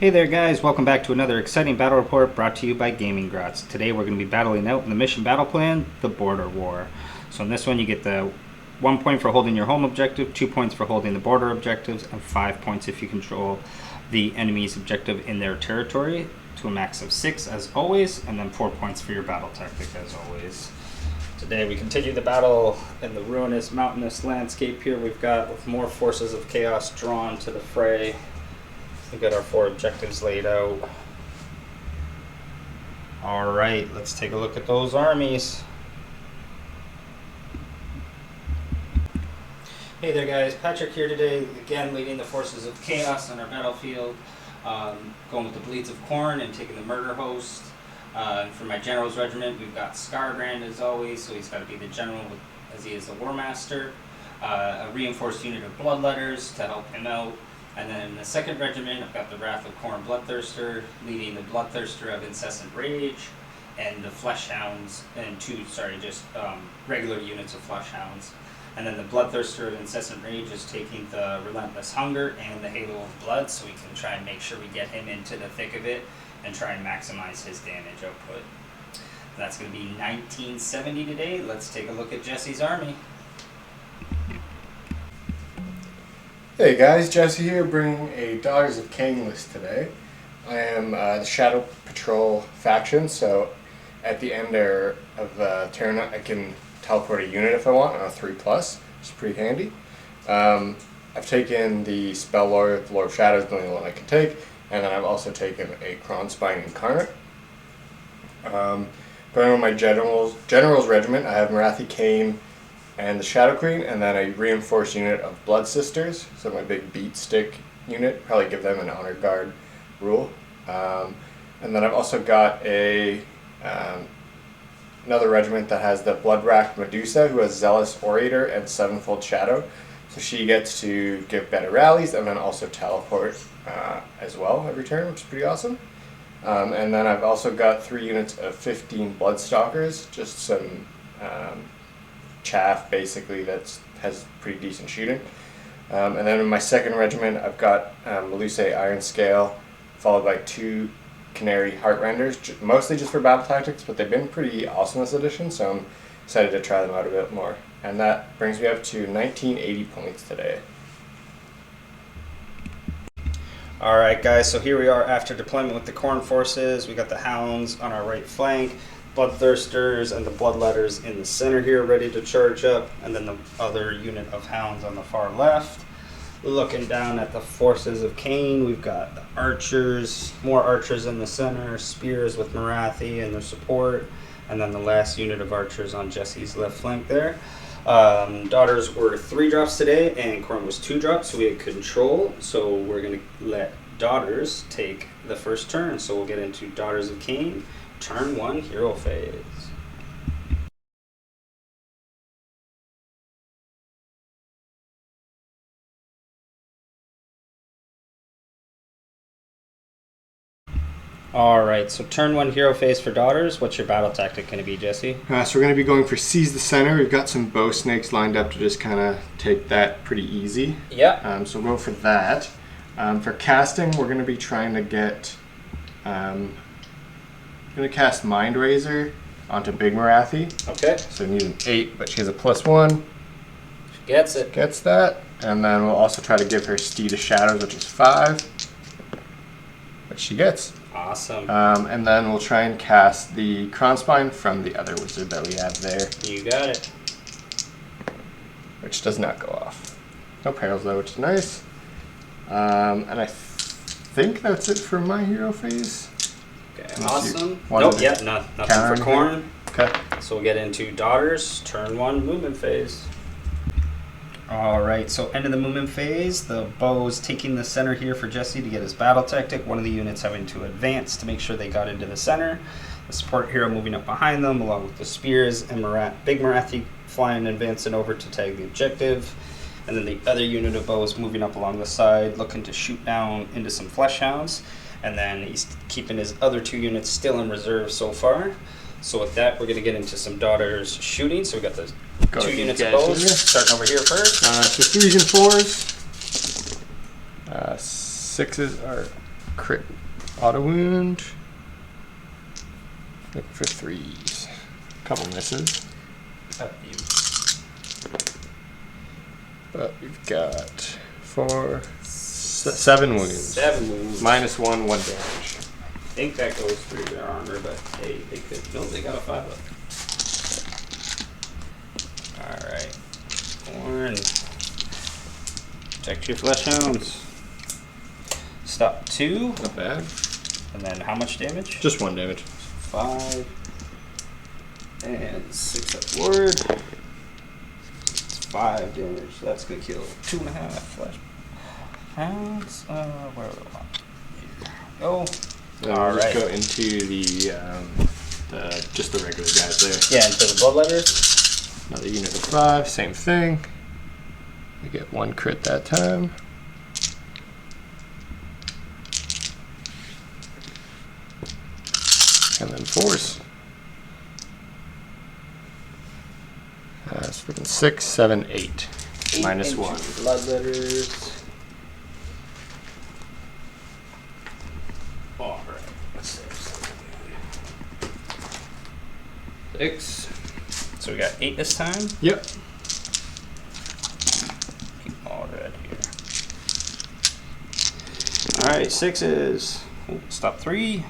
Hey there guys, welcome back to another exciting battle report brought to you by Gaming Grots. Today we're going to be battling out in the mission battle plan, the Border War. So in this one you get the 1 point for holding your home objective, 2 points for holding the border objectives, and 5 points if you control the enemy's objective in their territory, to a max of 6 as always, and then 4 points for your battle tactic as always. Today we continue the battle in the ruinous mountainous landscape here we've got, with more forces of chaos drawn to the fray. We've got our 4 objectives laid out. Alright, let's take a look at those armies. Hey there guys, Patrick here today, again leading the forces of chaos on our battlefield. Going with the Bleeds of Khorne and taking the Murder Host. For my General's Regiment, we've got Scarbrand as always, so he's got to be the General as he is the War Master. A reinforced unit of Bloodletters to help him out. And then in the 2nd Regiment, I've got the Wrath of Khorne Bloodthirster, leading the Bloodthirster of Incessant Rage, and the Fleshhounds, and regular units of Fleshhounds. And then the Bloodthirster of Incessant Rage is taking the Relentless Hunger and the Halo of Blood, so we can try and make sure we get him into the thick of it and try and maximize his damage output. That's going to be 1970 today. Let's take a look at Jesse's army. Hey guys, Jesse here, bringing a Daughters of Khaine list today. I am the Shadow Patrol faction, so at the end of the turn I can teleport a unit if I want on a 3+, which is pretty handy. I've taken the Spell Lord, the Lord of Shadows, the only one I can take, and then I've also taken a Kronspine Incarnate. Going with my General's Regiment, I have Morathi Khaine and the Shadow Queen, and then a reinforced unit of Blood Sisters, so my big beat stick unit, probably give them an Honor Guard rule. And then I've also got a another regiment that has the Blood-Racked Medusa, who has Zealous Orator and Sevenfold Shadow, so she gets to give better rallies and then also teleport as well every turn, which is pretty awesome. And then I've also got 3 units of 15 Bloodstalkers, just some chaff basically that has pretty decent shooting. And then in my 2nd regiment I've got Meluce Iron Scale, followed by 2 Canary Heartrenders, mostly just for battle tactics, but they've been pretty awesome this edition, so I'm excited to try them out a bit more. And that brings me up to 1980 points today. Alright guys, so here we are after deployment with the Khorne forces. We got the Hounds on our right flank, Bloodthirsters and the Bloodletters in the center here ready to charge up, and then the other unit of Hounds on the far left. Looking down at the forces of Khaine, we've got the Archers, more Archers in the center, Spears with Morathi and their support, and then the last unit of Archers on Jesse's left flank there. Daughters were 3 drops today and Khorne was 2 drops, so we had control, so we're going to let Daughters take the first turn. So we'll get into Daughters of Khaine. Turn 1, hero phase. Alright, so turn 1 hero phase for Daughters. What's your battle tactic going to be, Jesse? So we're going to be going for Seize the Center. We've got some bow snakes lined up to just kind of take that pretty easy. Yeah. So we'll go for that. For casting, we're going to be trying to get... I'm going to cast Mind Razor onto Big Morathi. Okay. So we need an 8, but she has a +1. She gets it. Gets that. And then we'll also try to give her Steed of Shadows, which is 5. Which she gets. Awesome. And then we'll try and cast the Kronspine from the other wizard that we have there. You got it. Which does not go off. No perils though, which is nice. And I think that's it for my hero phase. Okay, awesome. Nope, yeah, nothing for Khorne. Okay. So we'll get into Daughters, turn 1 movement phase. Alright, so end of the movement phase. The bow's taking the center here for Jesse to get his battle tactic. One of the units having to advance to make sure they got into the center. The support hero moving up behind them, along with the Spears and Big Morathi flying and advancing over to tag the objective. And then the other unit of bows moving up along the side, looking to shoot down into some Fleshhounds. And then he's keeping his other 2 units still in reserve so far. So with that, we're going to get into some Daughters shooting. So we got the 2 units of bows, starting over here first. So 3s and 4s. 6s are crit auto wound. Looking for 3s. Couple misses. But we've got 7 wounds. 7 wounds. -1, 1 damage. I think that goes through their armor, but hey, they could. No, they got a 5 up. Alright. Khorne. Protect your flesh hounds. Stop 2. Not bad. And then how much damage? Just 1 damage. 5. And 6 upward. It's 5 damage. That's gonna kill 2.5 flesh hounds. Where are we? Go. All right. Just go into the just the regular guys there. Yeah, into the bloodletters. Another unit of 5, same thing. We get 1 crit that time. And then 4s. That's freaking 6, 7, 8. -1. Bloodletters. All right. Let's save something. 6. So we got 8 this time. Yep. Keep all red here. All right, 6s. Ooh, stop 3.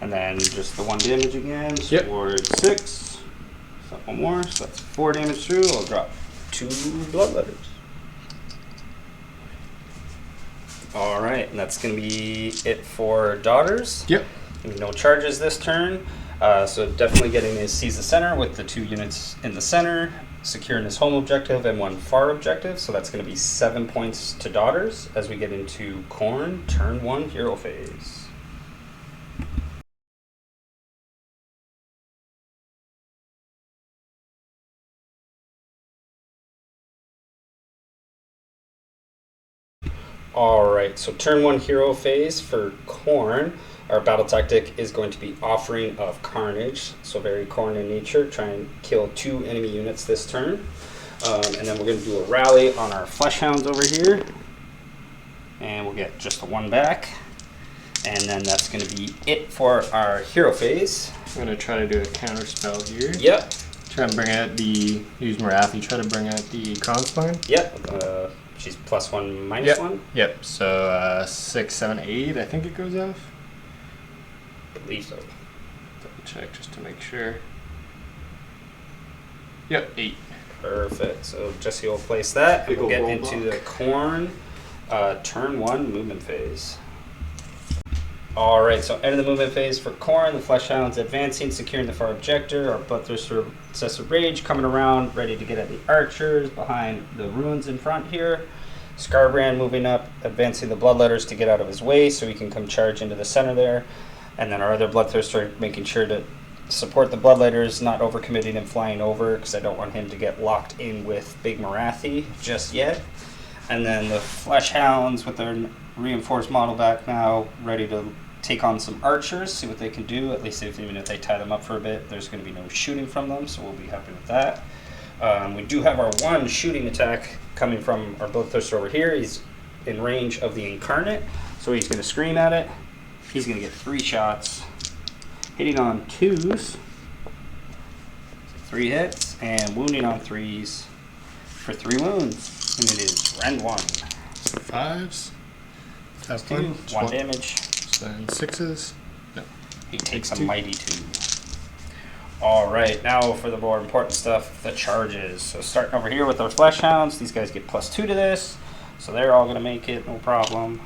And then just the 1 damage again. Yep. Sword 6. Stop 1 more. So that's 4 damage through. I'll drop 2 bloodletters. All right, and that's going to be it for daughters. Yep. No charges this turn. So definitely getting to seize the center with the 2 units in the center, securing his home objective and 1 far objective. So that's going to be 7 points to daughters as we get into Khorne, turn 1 hero phase. Alright, so turn 1 hero phase for Khorne. Our battle tactic is going to be Offering of Carnage, so very Khorne in nature. Try and kill 2 enemy units this turn. And then we're going to do a rally on our flesh hounds over here. And we'll get just the 1 back. And then that's going to be it for our hero phase. I'm going to try to do a counter spell here. Yep. Try and bring out use Marathi, try to bring out the Kronspine. Yep. She's +1, -1. Yep. So 6, 7, 8. I think it goes off. I believe so. Double check just to make sure. Yep, 8. Perfect. So Jesse will place that. And we'll get into the Khorne turn 1 movement phase. All right. So end of the movement phase for Khorne. The flesh hounds advancing, securing the far objector. Our bloodthirster obsessive rage coming around, ready to get at the archers behind the ruins in front here. Scarbrand moving up, advancing the bloodletters to get out of his way so he can come charge into the center there. And then our other bloodthirster making sure to support the bloodletters, not overcommitting and flying over because I don't want him to get locked in with Big Marathi just yet. And then the flesh hounds with their reinforced model back now, ready to take on some archers, see what they can do. At least even if they tie them up for a bit, there's going to be no shooting from them, so we'll be happy with that. We do have our 1 shooting attack coming from our bloodthirster over here. He's in range of the incarnate, so he's going to scream at it. He's going to get 3 shots, hitting on 2s, 3 hits, and wounding on 3s for 3 wounds. And it is round 1. 5s. That's 2, 1 damage. Then 6s. No. He takes a mighty 2. All right, now for the more important stuff, the charges. So starting over here with our flesh hounds, these guys get +2 to this, so they're all going to make it, no problem.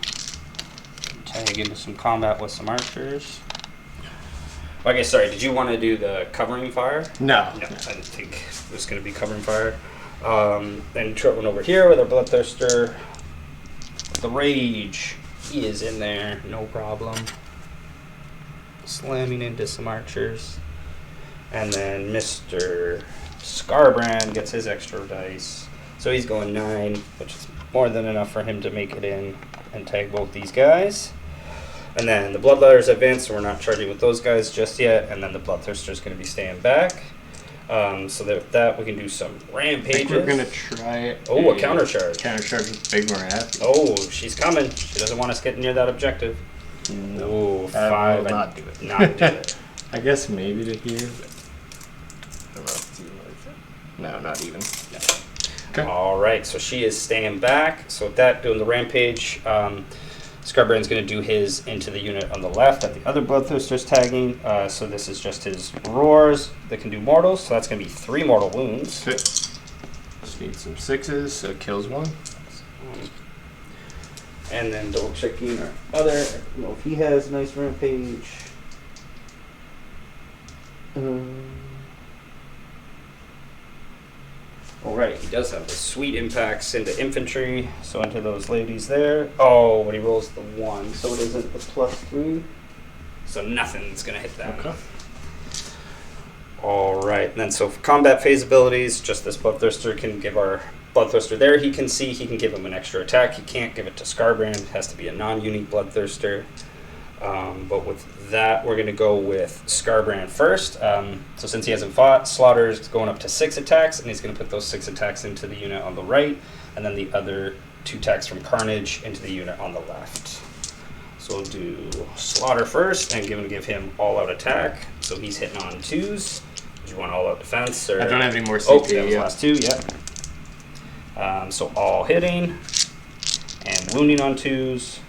Tag into some combat with some archers. Okay, sorry, did you want to do the covering fire? No. No, I didn't think it was going to be covering fire. Then one over here with our bloodthirster. The rage, he is in there, no problem. Slamming into some archers. And then Mr. Scarbrand gets his extra dice. So he's going 9, which is more than enough for him to make it in and tag both these guys. And then the Bloodletters advance, so we're not charging with those guys just yet. And then the Bloodthirster is going to be staying back. So that with that, we can do some rampages. I think we're going to try a counter charge. Counter charge with Big Marathi. Oh, she's coming. She doesn't want us getting near that objective. No, That 5. will not do it. Not do it. I guess maybe to here. But I don't know if it's even worth it. No, not even. No. Okay. All right, so she is staying back. So with that, doing the rampage, Scarbrand's going to do his into the unit on the left that the other Bloodthirster's tagging. So this is just his roars that can do mortals. So that's going to be 3 mortal wounds. Okay. Just need some 6s, so kills 1. And then double checking our other. I don't know if he has a nice rampage. All right, he does have the sweet impacts into infantry, so into those ladies there. Oh, but he rolls the 1, so it isn't the +3. So nothing's gonna hit that. Okay. All right, and then so for combat phase abilities, just this Bloodthirster can give our Bloodthirster there. He can see, he can give him an extra attack. He can't give it to Scarbrand. It has to be a non-unique Bloodthirster. But with that, we're going to go with Scarbrand first. So since he hasn't fought, Slaughter's going up to 6 attacks, and he's going to put those 6 attacks into the unit on the right, and then the other 2 attacks from Carnage into the unit on the left. So we'll do Slaughter first, and give him all-out attack. So he's hitting on 2s. Do you want all-out defense? Or? I don't have any more Oh, CP. that was last 2, yeah. So all hitting, and wounding on 2s.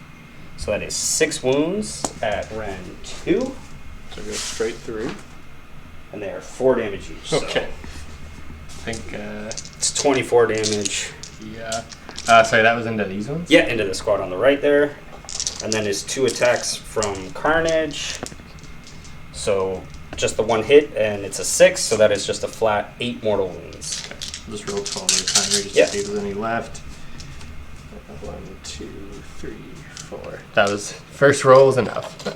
So that is 6 wounds at Ren 2. So go straight through. And they are 4 damage each. Okay. So I think, it's 24 damage. yeah. Sorry, that was into these ones? Yeah, into the squad on the right there. And then his 2 attacks from Carnage. So just the 1 hit, and it's a 6, so that is just a flat 8 mortal wounds. Okay. I'll just roll 12 at a time here just Yeah. to see if there's any left. 1, 2, 3, 4. That was first roll was enough.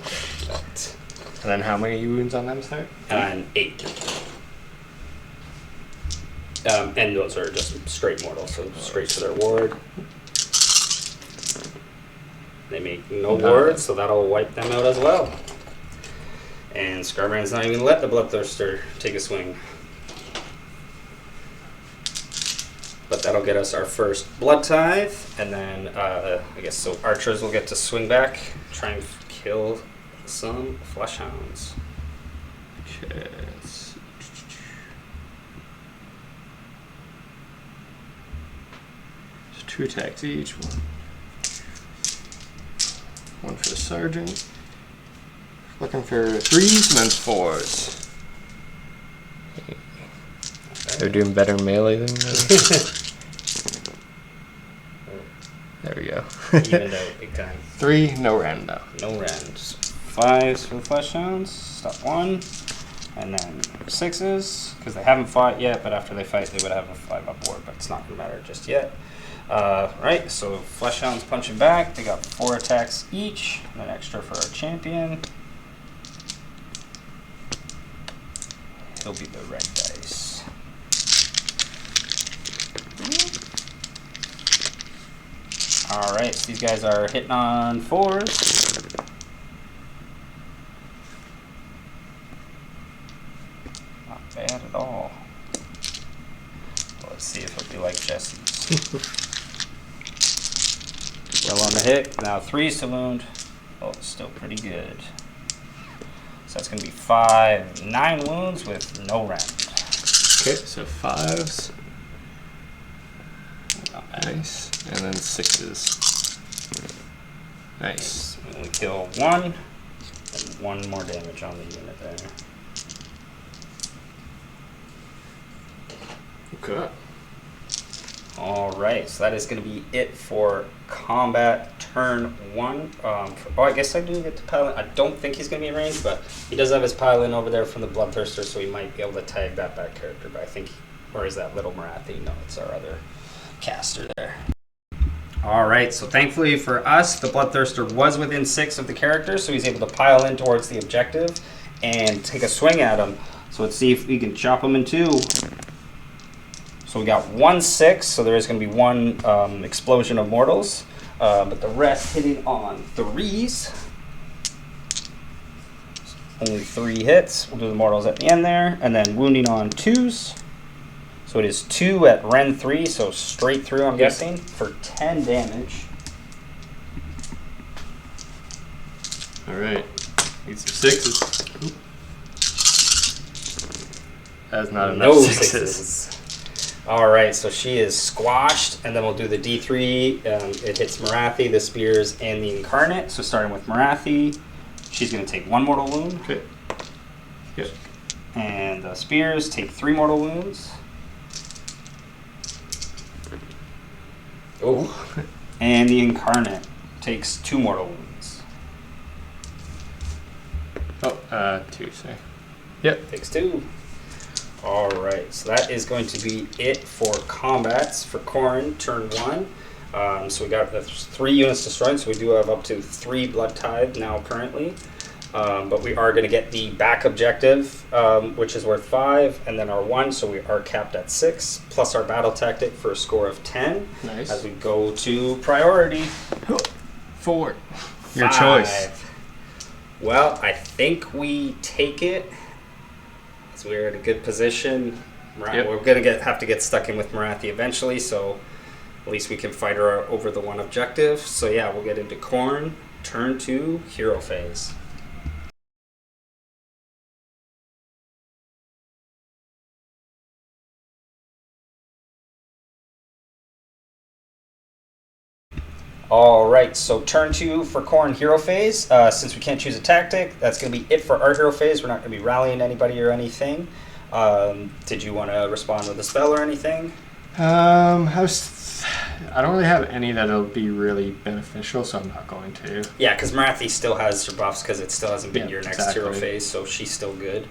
And then how many wounds on them start? And 8. And those are just straight mortal, so straight to their ward. They make no wards, so that'll wipe them out as well. And Scarbrand's not even let the Bloodthirster take a swing. But that'll get us our first Blood Tithe, and then I guess so archers will get to swing back, try and kill some flesh hounds. Okay. Let's see. So 2 attacks each. One for the sergeant. Looking for 3s and then 4s. They're doing better melee than There we go. Evened out big time. 3, no rando. No rends. 5s for the flesh hounds. Stop 1. And then 6s, because they haven't fought yet, but after they fight, they would have a 5 up board, but it's not going to matter just yet. Right, so flesh hounds punching back. They got 4 attacks each, and an extra for our champion. He'll be the red dice. Alright, so these guys are hitting on 4s. Not bad at all. Let's see if it'll be like Jesse's. Well on the hit. Now 3s to wound. Oh, it's still pretty good. So that's going to be 9 wounds with no rend. Okay, so 5s. Nice. And then 6s. Nice. And we kill 1, and 1 more damage on the unit there. Okay. Alright, so that is going to be it for combat turn 1. I guess I do get to pile in. I don't think he's going to be in range, but he does have his pile in over there from the Bloodthirster, so he might be able to tag that back character. But I think, or is that Little Marathi? No, it's our other caster there. Alright, so thankfully for us, the Bloodthirster was within 6 of the characters, so he's able to pile in towards the objective and take a swing at him. So let's see if we can chop him in 2. So we got 1 6, so there is going to be 1 explosion of mortals, but the rest hitting on 3s. Only 3 hits. We'll do the mortals at the end there, and then wounding on 2s. So it is 2 at Ren 3, so straight through, I'm guessing, for 10 damage. Alright. Need some sixes. Oop. That's not enough No sixes. sixes. Alright, so she is squashed, and then we'll do the D3. It hits Marathi, the Spears, and the Incarnate. So starting with Marathi, she's going to take 1 mortal wound. Okay. Yep. And the Spears take 3 mortal wounds. Oh. And the Incarnate takes 2 mortal wounds. Oh, 2, sorry. Yep. Takes 2. Alright, so that is going to be it for combats for Khorne, turn 1. So we got the 3 units destroyed, so we do have up to 3 Blood Tithe now currently. But we are going to get the back objective, which is worth 5, and then our 1, so we are capped at 6, plus our battle tactic for a score of 10. Nice. As we go to priority. 4. Your 5. choice. Well, I think we take it. So we're in a good position. Yep. We're going to have to get stuck in with Marathi eventually, so at least we can fight her over the 1 objective. So yeah, we'll get into Khorne, turn 2, hero phase. Alright, so turn 2 for Khorne hero phase. Since we can't choose a tactic, that's going to be it for our hero phase. We're not going to be rallying anybody or anything. Did you want to respond with a spell or anything? I don't really have any that'll be really beneficial, so I'm not going to. Yeah, because Marathi still has her buffs because it still hasn't been your next hero exactly. phase, so she's still good.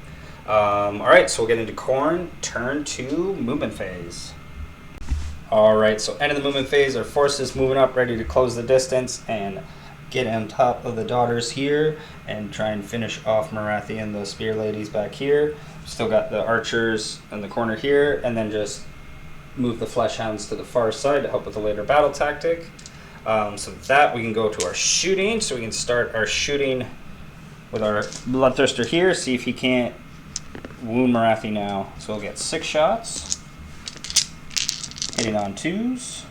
Alright, so we'll get into Khorne, turn 2, movement phase. Alright, so end of the movement phase, our forces moving up, ready to close the distance and get on top of the daughters here and try and finish off Marathi and the spear ladies back here. Still got the archers in the corner here, and then just move the flesh hounds to the far side to help with the later battle tactic. So with that, we can go to our shooting. So we can start our shooting with our Bloodthirster here, see if he can't wound Marathi now. So we'll get 6 shots. Hitting on 2s.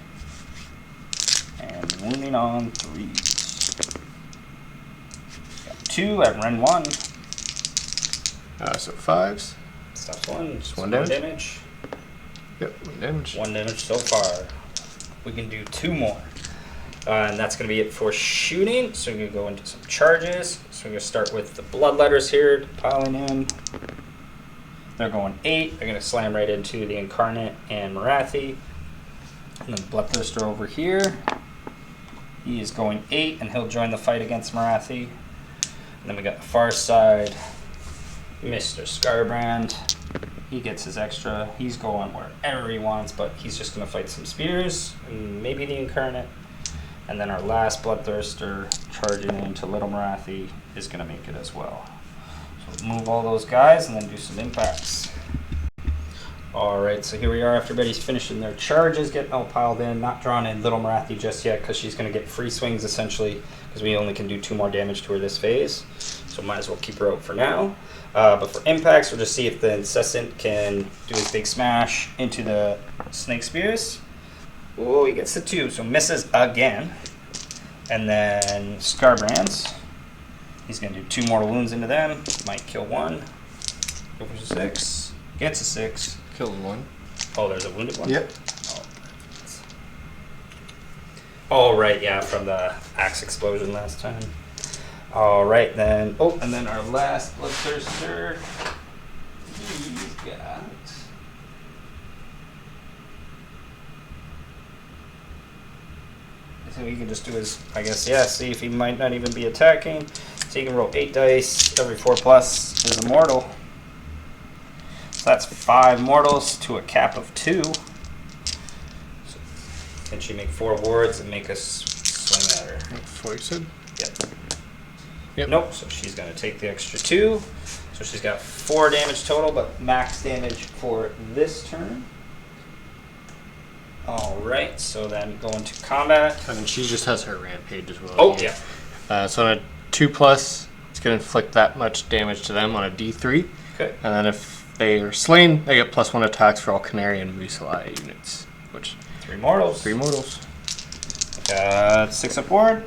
And wounding on 3s. Got 2 at Ren 1. So 5s. Stops 1. Just 1 damage. damage. Yep, 1 damage. 1 damage so far. We can do 2 more. And that's going to be it for shooting. So we're going to go into some charges. So we're going to start with the bloodletters here, piling in. They're going 8. They're going to slam right into the Incarnate and Marathi. And then Bloodthirster over here. He is going 8, and he'll join the fight against Marathi. And then we got the far side, Mr. Scarbrand. He gets his extra. He's going wherever he wants, but he's just going to fight some spears, and maybe the Incarnate. And then our last Bloodthirster charging into Little Marathi is going to make it as well. So move all those guys and then do some impacts. Alright, so here we are after everybody's finishing their charges, getting all piled in, not drawing in Little Marathi just yet because she's going to get free swings essentially because we only can do 2 more damage to her this phase. So might as well keep her out for now. But for impacts, we'll just see if the Incessant can do his big smash into the Snake Spears. Oh, he gets the 2, so misses again. And then Scarbrands. He's going to do 2 mortal wounds into them. Might kill 1. Go for 6. Gets a 6. Killed 1. Oh, there's a wounded one? Yep. Oh, right, yeah, from the axe explosion last time. All right, then. Oh, and then our last Bloodthirster. He's got. So he can just do his, I guess, yeah, see if he might not even be attacking. So he can roll 8 dice. Every 4 plus is a mortal. So that's 5 mortals to a cap of 2. So can she make 4 wards and make us swing at her? 4 you said? Yep. Yep. Nope, so she's going to take the extra 2. So she's got 4 damage total, but max damage for this turn. Alright, so then go into combat. And she just has her rampage as well. Oh, yeah. So on a 2+, it's going to inflict that much damage to them on a D3. Okay. And then if they are slain, they get +1 attacks for all Canary and Musalai units. Which 3 mortals. 3 mortals. Got 6 up ward.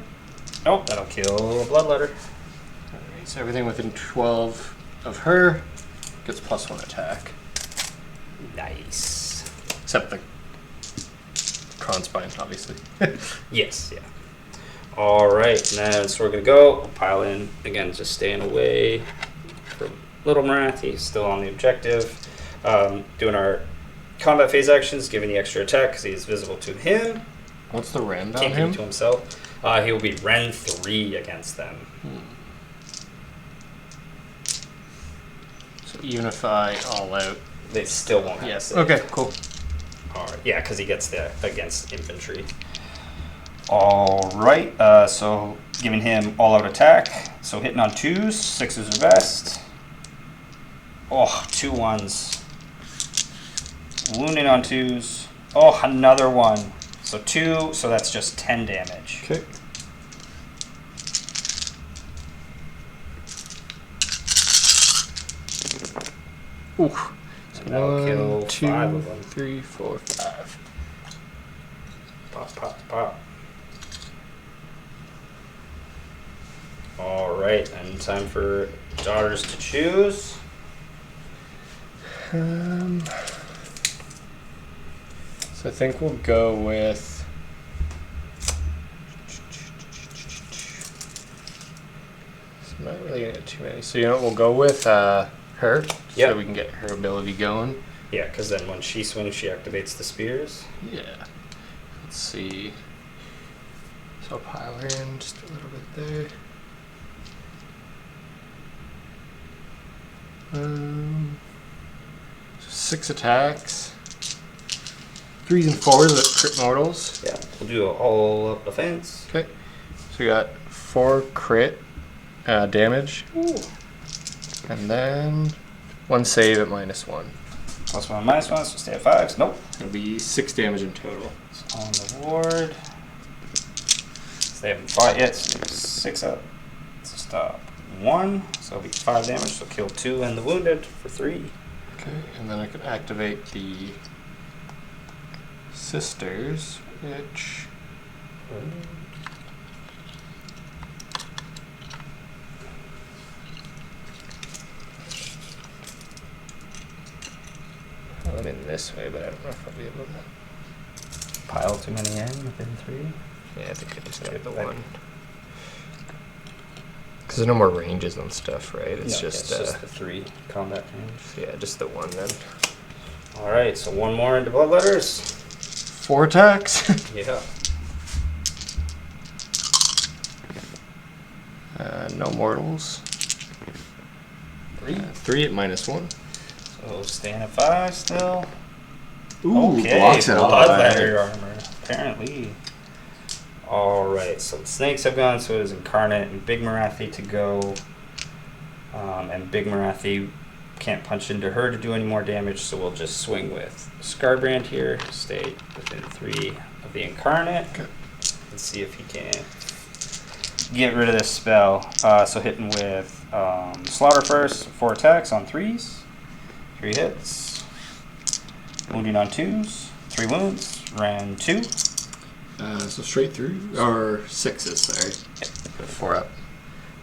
Nope, that'll kill a Bloodletter. So everything within 12 of her gets +1 attack. Nice. Except the Khorne spine, obviously. Yes, yeah. Alright, now so we're gonna go. We'll pile in. Again, just staying away from Little Marathi, still on the objective. Doing our combat phase actions, giving the extra attack because he is visible to him. What's the rend on Can't give him? it to himself. He will be Ren 3 against them. So even if I all out... They still won't have Yes. save. Okay, cool. Alright, yeah, because he gets the against infantry. Alright, so giving him all-out attack. So hitting on 2s, 6s are best. Oh, 2 1s. Wounding on 2s. Oh, another 1. So 2, so that's just 10 damage. Okay. Ooh. So And that'll kill 1, 2, 5 of them. 3, 4, 5. Pop, pop, pop. Alright, and time for daughters to choose. So I think we'll go with... So I'm not really gonna get too many. So you know what, we'll go with her, Yep. so we can get her ability going. Yeah, because then when she swings, she activates the spears. Yeah. Let's see. So I'll pile her in just a little bit there. So 6 attacks. 3s and 4s at crit mortals. Yeah, we'll do all up defense. Okay. So we got 4 crit damage. Ooh. And then 1 save at -1. +1, -1, so stay at 5s. Nope. It'll be 6 damage in total. It's on the board. So they haven't fought yet, so there's 6 up. So stop 1, so it'll be 5 damage, so kill 2 and the wounded for 3. Okay, and then I can activate the sisters, which... I'm in this way, but I don't know if I'll be able to... Pile too many in within 3. Yeah, I think I just did the 1. Because there's no more ranges on stuff, right? It's just the 3 combat range. yeah, just the 1 then. Alright, so 1 more into bloodletters. 4 attacks. Yeah. No mortals. 3 at -1. So staying at 5 still. Ooh, Okay, blocks it all bloodletter armor, apparently. Alright, so the snakes have gone, so it is Incarnate and Big Marathi to go. And Big Marathi can't punch into her to do any more damage, so we'll just swing with Scarbrand here. Stay within 3 of the Incarnate. Okay. Let's see if he can get rid of this spell. So hitting with Slaughter first, 4 attacks on 3s. 3 hits. Wounding on 2s. 3 wounds. Ran 2. So straight through, or 6s, sorry. 4 up.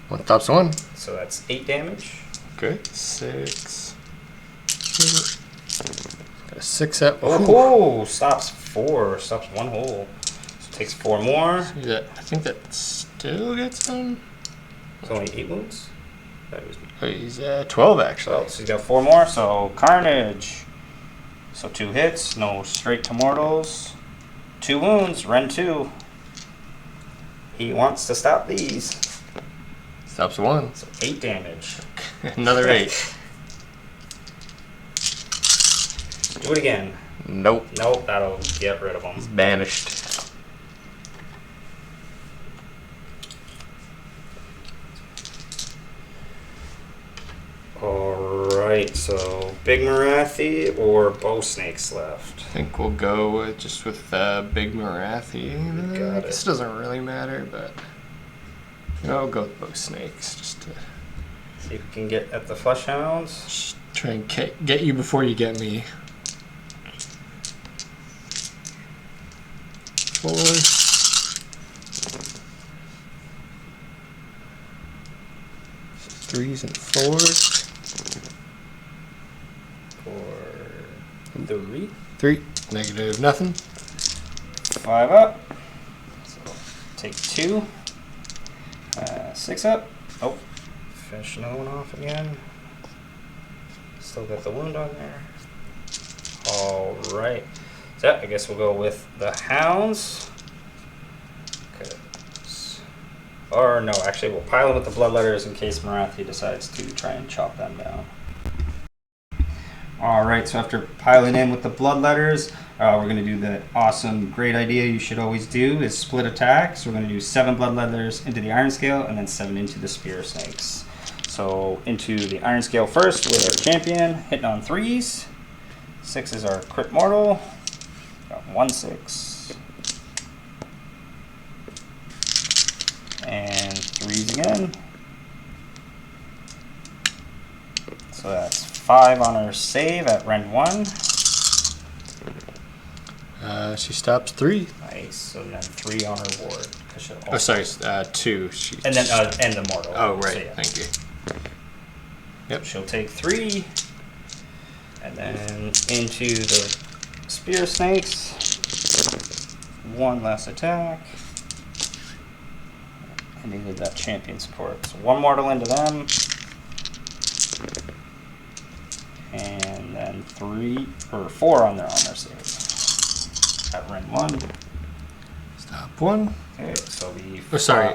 1 stops 1. So that's 8 damage. Okay. 6. Got a 6 up. Oh, stops 4. Stops 1 hole. So takes 4 more. I think that still gets him. It's only 8 wounds. That was Oh, he's 12 actually. 12. So he's got 4 more. So Carnage. So 2 hits. No straight to mortals. 2 wounds. Ren 2. He wants to stop these. Stops 1. So 8 damage. Another 8. Do it again. Nope. Nope, that'll get rid of He's him. banished. Alright, so Big Marathi or Bow Snakes left? I think we'll go with Big Marathi. Got it. This doesn't really matter, but I'll go with both snakes just to See if we can get at the Flesh Hounds. try and get you before you get me. 4. 3s and 4s. 4, 3. 3, negative nothing. 5 up. So take 2. 6 up. Oh, finish another one off again. Still got the wound on there. All right. So I guess we'll go with the hounds. Or no, actually we'll pile them with the bloodletters in case Marathi decides to try and chop them down. Alright, so after piling in with the bloodletters, we're going to do the awesome, great idea you should always do is split attack. So we're going to do 7 bloodletters into the iron scale and then 7 into the spear snakes. So into the iron scale first with our champion, hitting on 3s. 6 is our crit mortal. Got 1 6. And 3s again. So that's 5 on her save at Rend 1. She stops 3. Nice. So then 3 on her ward. Oh, sorry, 2. And then and the mortal. Oh, right. So, yeah. Thank you. Yep. She'll take 3. And then into the spear snakes. 1 less attack. I needed that champion support. So 1 mortal into them. And then 4 on their armor save. At Rend 1. Stop 1. Okay, so the. Oh, sorry.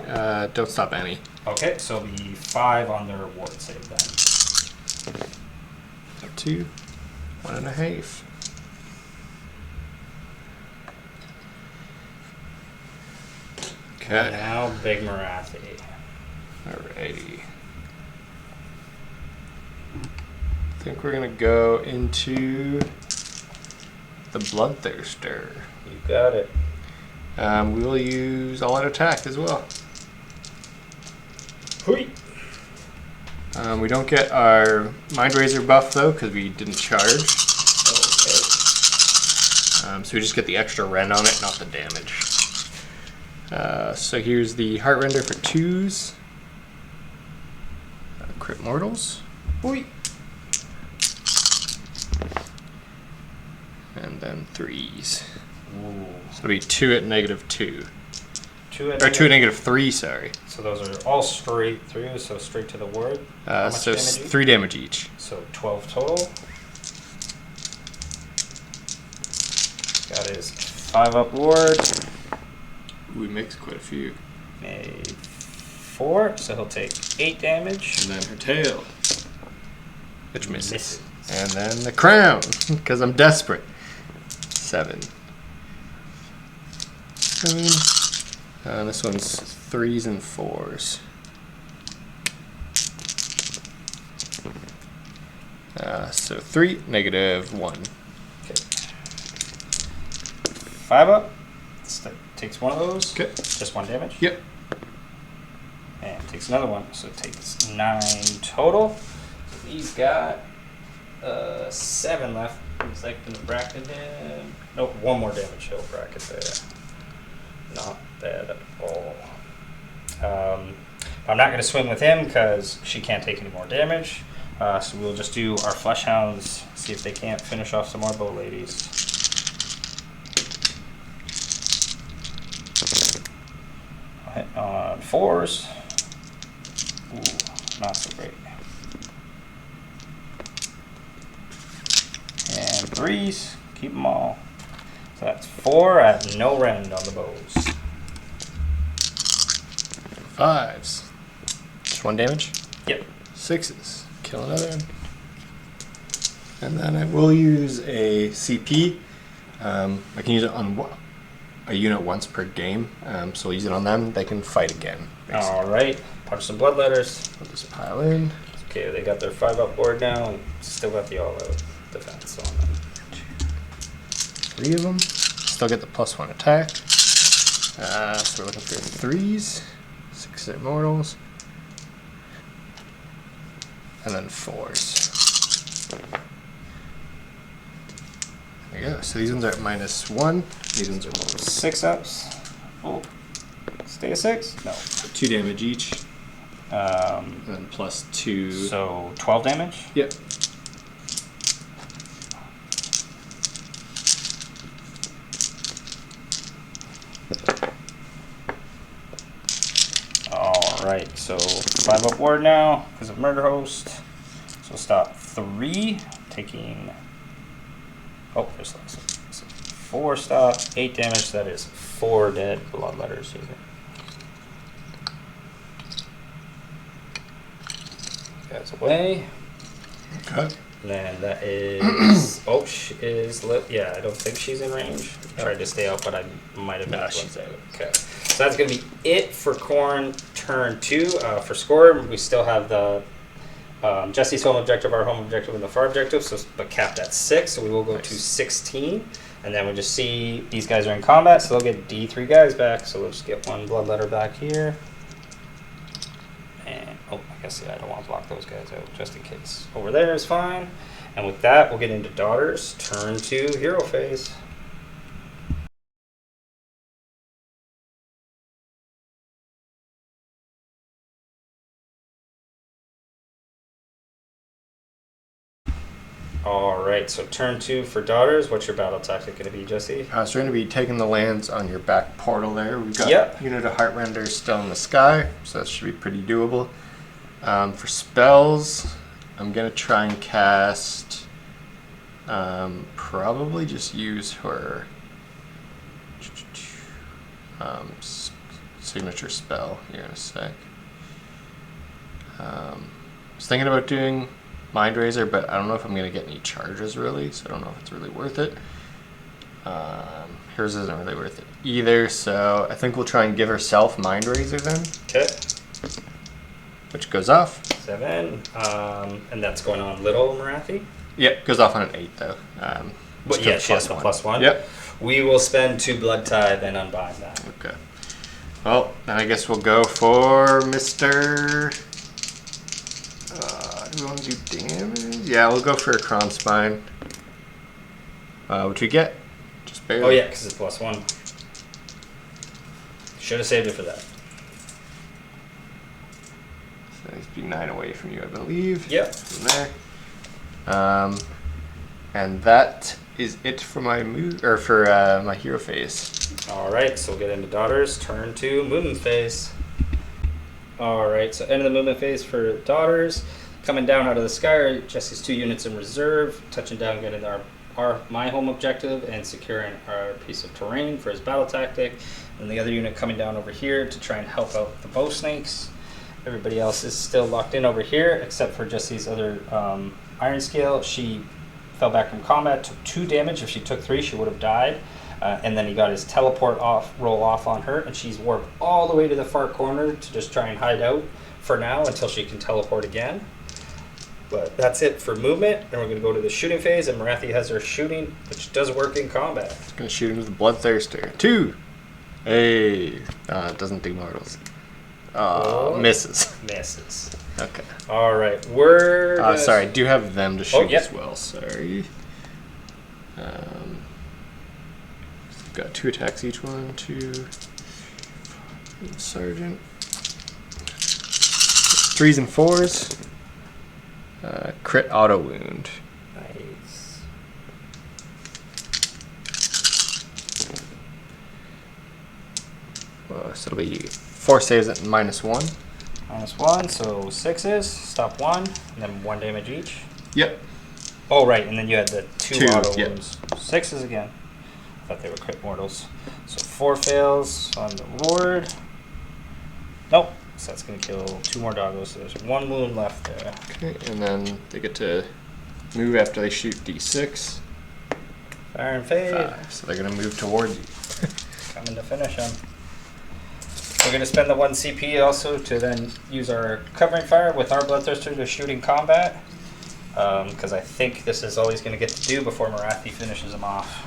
Don't stop any. Okay, so the 5 on their ward save then. 2. 1.5. Okay. Now Big Marathi. Alrighty. I think we're gonna go into the Bloodthirster. You got it. We will use all-out attack as well. Hui. We don't get our Mind Razor buff though because we didn't charge. Okay. So we just get the extra rend on it, not the damage. So here's the Heart Render for 2s. Crit Mortals. Hui. And then 3s. Ooh. So it'll be 2 at -2. 2 at Or 2 at -3, sorry. So those are all straight through, so straight to the ward. So 3 damage each. So 12 total. Got his 5 up ward. We mixed quite a few. Made 4, so he'll take 8 damage. And then her tail, which misses. Misses. And then the crown, because I'm desperate. 7. 7. This one's 3s and 4s. So 3, -1. Okay. 5 up. Takes 1 of those. Okay. Just 1 damage. Yep. And takes another one, so it takes 9 total. So he's got 7 left. He's like gonna bracket him. Nope, 1 more damage. He'll bracket there. Not bad at all. I'm not gonna swing with him because she can't take any more damage. So we'll just do our flesh hounds. See if they can't finish off some more bow ladies. I'll hit on 4s. Ooh, not so great. And 3s, keep them all. So that's 4 at no rend on the bows. 5s. Just 1 damage? Yep. 6s. Kill another one. And then I will use a CP. I can use it on a unit once per game. So I'll use it on them. They can fight again. Basically. Alright, punch some bloodletters. I'll just pile in. Okay, they got their 5 up board now and still got the all out defense on them. 3 of them. Still get the +1 attack. So we're looking for 3s. 6 immortals. And then 4s. There you go. So these ones are at -1. These ones are 6 ups. Oh, stay a 6? No. 2 damage each. And then plus 2. So 12 damage? Yep. Alright, so 5 up ward now because of Murder Host. So stop 3, taking. Oh, there's less. 4 stop, 8 damage. That is 4 dead bloodletters here. That's away. Okay. And then that is. Oh, she is lit. Yeah, I don't think she's in range. I tried to stay out, but I might have not. She's out. Okay. So that's going to be it for Khorne turn 2. For score, we still have the Jesse's home objective, our home objective, and the far objective, so but capped at 6. So we will go to 16. And then we just see these guys are in combat, so they'll get D3 guys back. So we'll just get 1 bloodletter back here. And, oh, I guess, yeah, I don't want to block those guys out, just in case. Over there is fine. And with that, we'll get into Daughters, turn 2, hero phase. Alright, so turn 2 for Daughters. What's your battle tactic going to be, Jesse? So we're going to be taking the lands on your back portal there. We've got Unit of Heartrender still in the sky, so that should be pretty doable. For spells, I'm going to try and cast, probably just use her signature spell here in a sec. I was thinking about doing Mind Razor, but I don't know if I'm going to get any charges really, so I don't know if it's really worth it. Hers isn't really worth it either, so I think we'll try and give herself Mind Razor then. Okay. Which goes off. 7. And that's going on Little Marathi? Yep, goes off on an 8 though. But yeah, she has the +1. Yep. We will spend 2 Blood Tithe and unbind that. Okay. Well, then I guess we'll go for Mr. Do we want to do damage? Yeah, we'll go for a Khorne Spine. Which we get. Just barely. Oh yeah, because it's +1. Should have saved it for that. So he's be 9 away from you, I believe. Yep. From there. And that is it for my my hero phase. All right, so we'll get into Daughters. Turn 2, movement phase. All right, so end of the movement phase for Daughters. Coming down out of the sky are Jesse's 2 units in reserve. Touching down, getting my home objective and securing our piece of terrain for his battle tactic. And the other unit coming down over here to try and help out the bow snakes. Everybody else is still locked in over here, except for Jesse's other Iron Scale. She fell back from combat, took 2 damage. If she took 3, she would have died. And then he got his teleport roll off on her, and she's warped all the way to the far corner to just try and hide out for now until she can teleport again. But that's it for movement, and we're going to go to the shooting phase, and Marathi has her shooting, which does work in combat. It's going to shoot into the Bloodthirster. 2! Hey! It doesn't do mortals. Misses. Misses. Okay. Alright, we're... sorry, I do have them to shoot yep. as well, sorry. Got 2 attacks each one, 2... Sergeant. 3s and 4s. Crit auto wound. Nice. So it'll be 4 saves at -1. -1, so 6s, stop 1, and then 1 damage each. Yep. Oh, right, and then you had the 2 auto yep. wounds. 6s again. I thought they were crit mortals. So 4 fails on the ward. Nope. So that's going to kill 2 more doggos. So there's 1 wound left there. Okay, and then they get to move after they shoot D6. Fire and fade. 5. So they're going to move towards you. Coming to finish him. We're going to spend the 1 CP also to then use our covering fire with our Bloodthirster to shoot in combat. Because I think this is all he's going to get to do before Marathi finishes him off.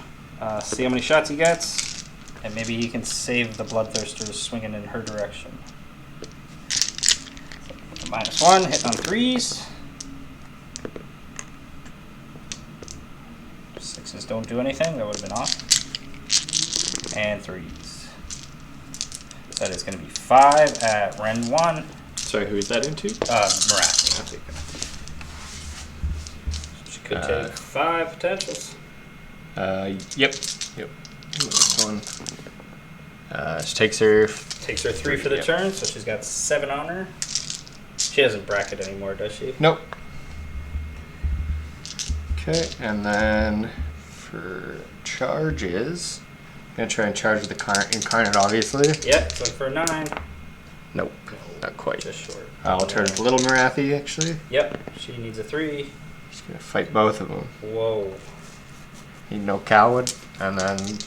See how many shots he gets, and maybe he can save the Bloodthirster swinging in her direction. So, -1, hitting on 3s. 6s don't do anything, that would have been off. And 3s. That is going to be 5 at Rend 1 Sorry, who is that into? Mirathi. She could take 5 potentials. Yep. This one. She takes her 3 for the turn, so she's got 7 on her. She doesn't bracket anymore, does she? Nope. Okay, and then for charges, I'm gonna try and charge with the incarnate, obviously. Yep, so for 9. Nope, not quite. Just short. I'll turn to little Mirathi, actually. Yep, she needs a 3. She's gonna fight both of them. Whoa. Need no coward, and then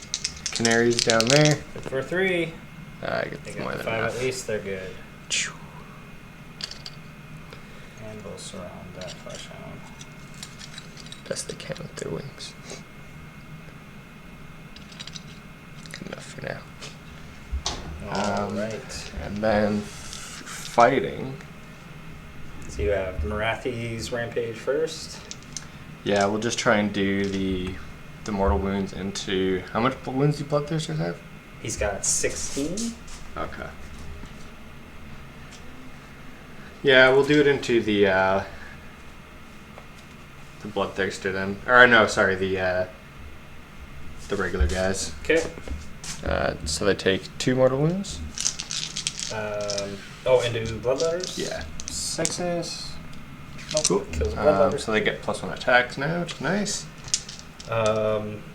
canaries down there. Good for 3. I They get more got than 5 enough. at least, they're good. And we'll surround that flesh hound. Best they can with their wings. Good enough for now. Alright. And then fighting. So you have Marathi's Rampage first. Yeah, we'll just try and do the mortal wounds into... How much wounds do Bloodthirsters have? He's got 16. Okay. Yeah, we'll do it into the Bloodthirster then. Or no, sorry, the regular guys. Okay. So they take 2 mortal wounds? Into Bloodletters? Yeah. 6s. Nope. Cool. Kills Bloodletters. So they get +1 attacks now, which is nice.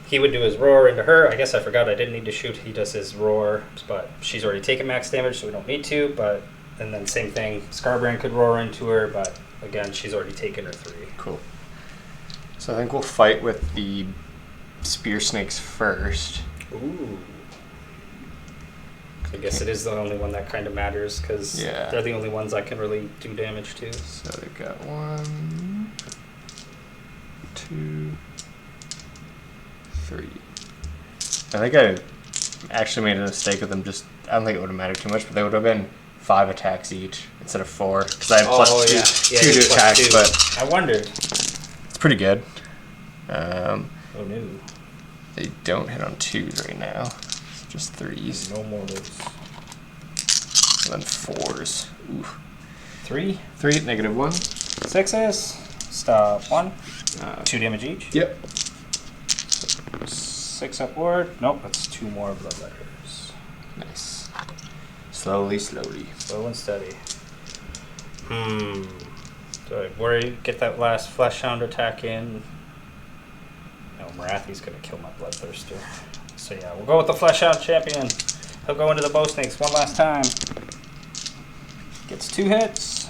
He would do his roar into her. I guess I forgot I didn't need to shoot. He does his roar, but she's already taken max damage, so we don't need to. And then same thing, Scarbrand could roar into her, but again, she's already taken her 3. Cool. So I think we'll fight with the spear snakes first. Ooh. I guess it is the only one that kind of matters, because they're the only ones I can really do damage to. So they've got 1, 2, 3. I think I actually made a mistake with them. I don't think it would have mattered too much, but they would have been 5 attacks each instead of 4, because I had +2 to attack. 2. But I wondered. it's pretty good. Oh no. They don't hit on 2s right now. It's just 3s. No more those. And then 4s. Ooh. 3. 3, -1. 6s. Stop 1. 2 damage each. Yep. 6 upward. Nope, that's 2 more Bloodletters. Nice. Slowly. Slow and steady. So where you get that last Flesh Hound attack in? No, Marathi's gonna kill my Bloodthirster. So yeah, we'll go with the Flesh Hound champion. He'll go into the bow snakes one last time. Gets 2 hits.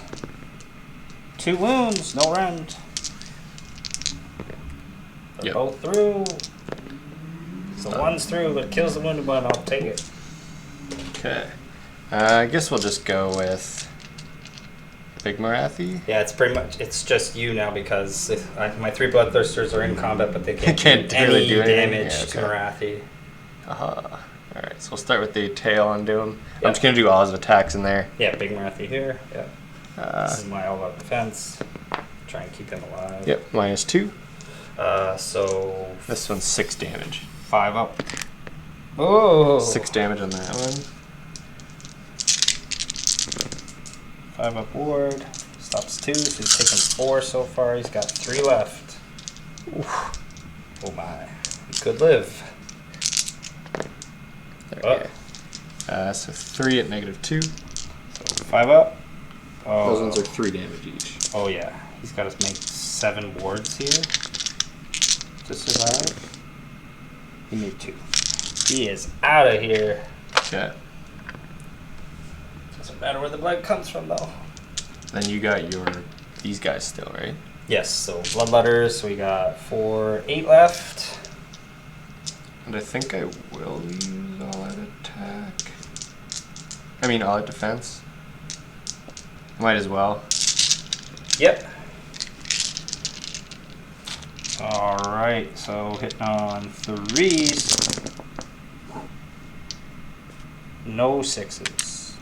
2 wounds, no rend. They're both through. So one's through, but it kills the wounded one. I'll take it. Okay. I guess we'll just go with Big Marathi. Yeah, it's pretty much. It's just you now because my 3 Bloodthirsters are in combat, but they can't, do really any do anything. damage to Marathi. Alright, so we'll start with the tail and do them. Yep. I'm just going to do all his attacks in there. Yeah, Big Marathi here. Yeah. This is my all-out defense. Try and keep them alive. Yep, -2. So This one's 6 damage. 5 up. Oh. 6 damage on that one. 5 up ward. Stops 2, so he's taken 4 so far. He's got 3 left. Oof. Oh my. He could live. Okay. So 3 at -2. So 5 up. Oh. Those ones are 3 damage each. Oh yeah. He's got to make 7 wards here to survive. He made 2. He is out of here. Okay. Doesn't matter where the blood comes from though. Then you got these guys still, right? Yes, so Bloodletters, so we got 8 left. And I think I will use all out attack. I mean all out defense. Might as well. Yep. Alright, so hitting on 3s. No 6s.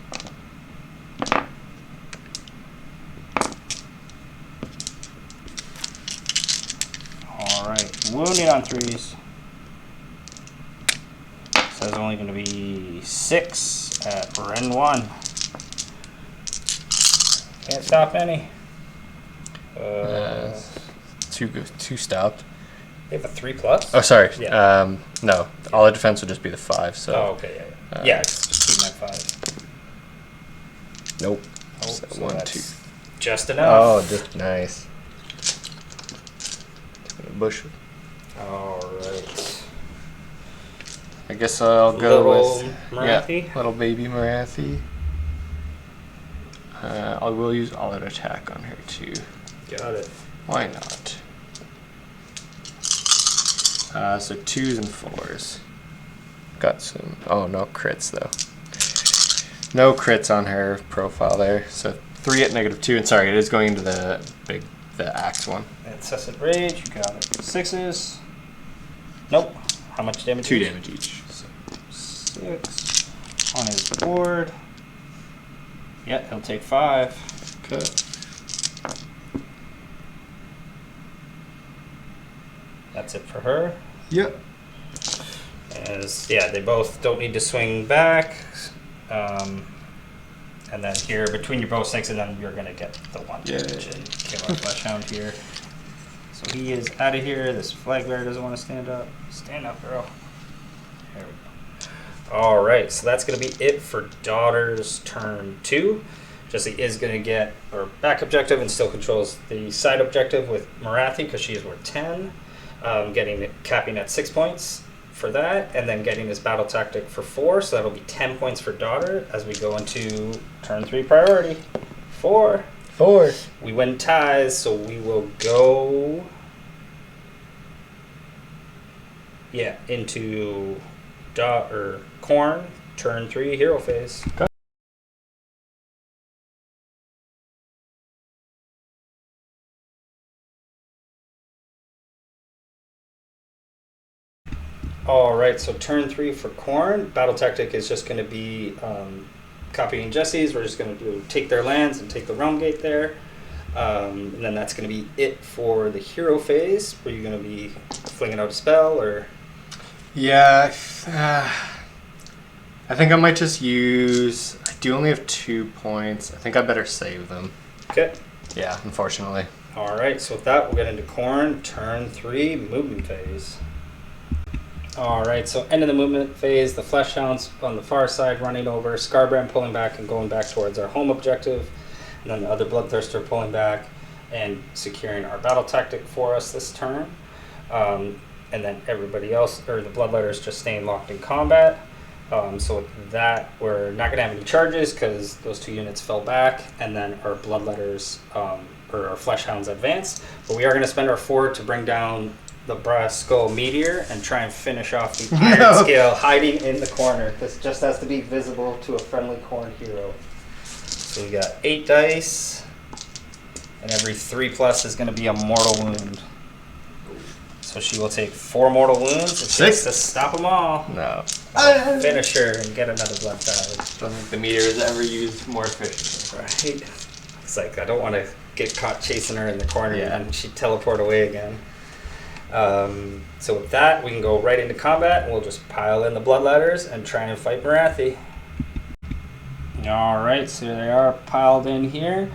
Alright, wounding on 3s. So it's only going to be 6 at Ren 1. Can't stop any. Two stopped. They have a 3+. Oh, sorry. Yeah. No, all the defense would just be the 5. So. Oh, okay. Yeah. Yeah, just keep that 5. Nope. Oh, So so 1, that's 2. just enough. Oh, just nice. Bush. All right. I guess I'll go Little with Marathi? little baby Marathi. I will use all out attack on her too. Got it. Why not? So 2s and 4s. Got some. Oh, no crits though. No crits on her profile there. So 3 at -2. And sorry, it is going into the axe one. Incessant Rage, you got it. 6s. Nope. How much damage? 2 each? damage each. So 6 on his board. Yeah, he'll take 5. Okay. That's it for her. Yep. Yeah, they both don't need to swing back. And then here, between your bow sticks, and then you're going to get the 1 damage and kill our Fleshhound here. So he is out of here. This flag bearer doesn't want to stand up. Stand up, girl. There we go. All right, so that's going to be it for Daughter's turn 2. Jessie is going to get her back objective and still controls the side objective with Marathi because she is worth 10. Capping at 6 points for that, and then getting his battle tactic for 4, so that'll be 10 points for Daughter as we go into turn 3 priority. 4. We win ties, so we will go into Khorne, turn 3 hero phase. Okay. All right, so turn 3 for Khorne. Battle tactic is just going to be copying Jessie's. We're just going to take their lands and take the realm gate there. And then that's going to be it for the hero phase. Were you going to be flinging out a spell or? Yeah, I think I might just use. I do only have 2 points. I think I better save them. Okay. Yeah, unfortunately. All right, so with that, we'll get into Khorne, turn 3, movement phase. All right, so end of the movement phase, the Fleshhounds on the far side running over, Scarbrand pulling back and going back towards our home objective, and then the other Bloodthirster pulling back and securing our battle tactic for us this turn. And then everybody else, or the Bloodletters, just staying locked in combat. So with that, we're not going to have any charges because those 2 units fell back, and then our Bloodletters, or our Fleshhounds advance. But we are going to spend our 4 to bring down the Brass Skull Meteor and try and finish off the Iron Scale hiding in the corner. This just has to be visible to a friendly Khorne hero. So we got 8 dice, and every 3+ is going to be a mortal wound. So she will take 4 mortal wounds and 6 to stop them all. No. Finish her and get another blood tide. Don't think the meteor is ever used more efficiently. Right? It's like I don't want to get caught chasing her in the corner and she'd teleport away again. So with that, we can go right into combat, and we'll just pile in the Bloodletters and try and fight Marathi. Alright, so they are piled in here.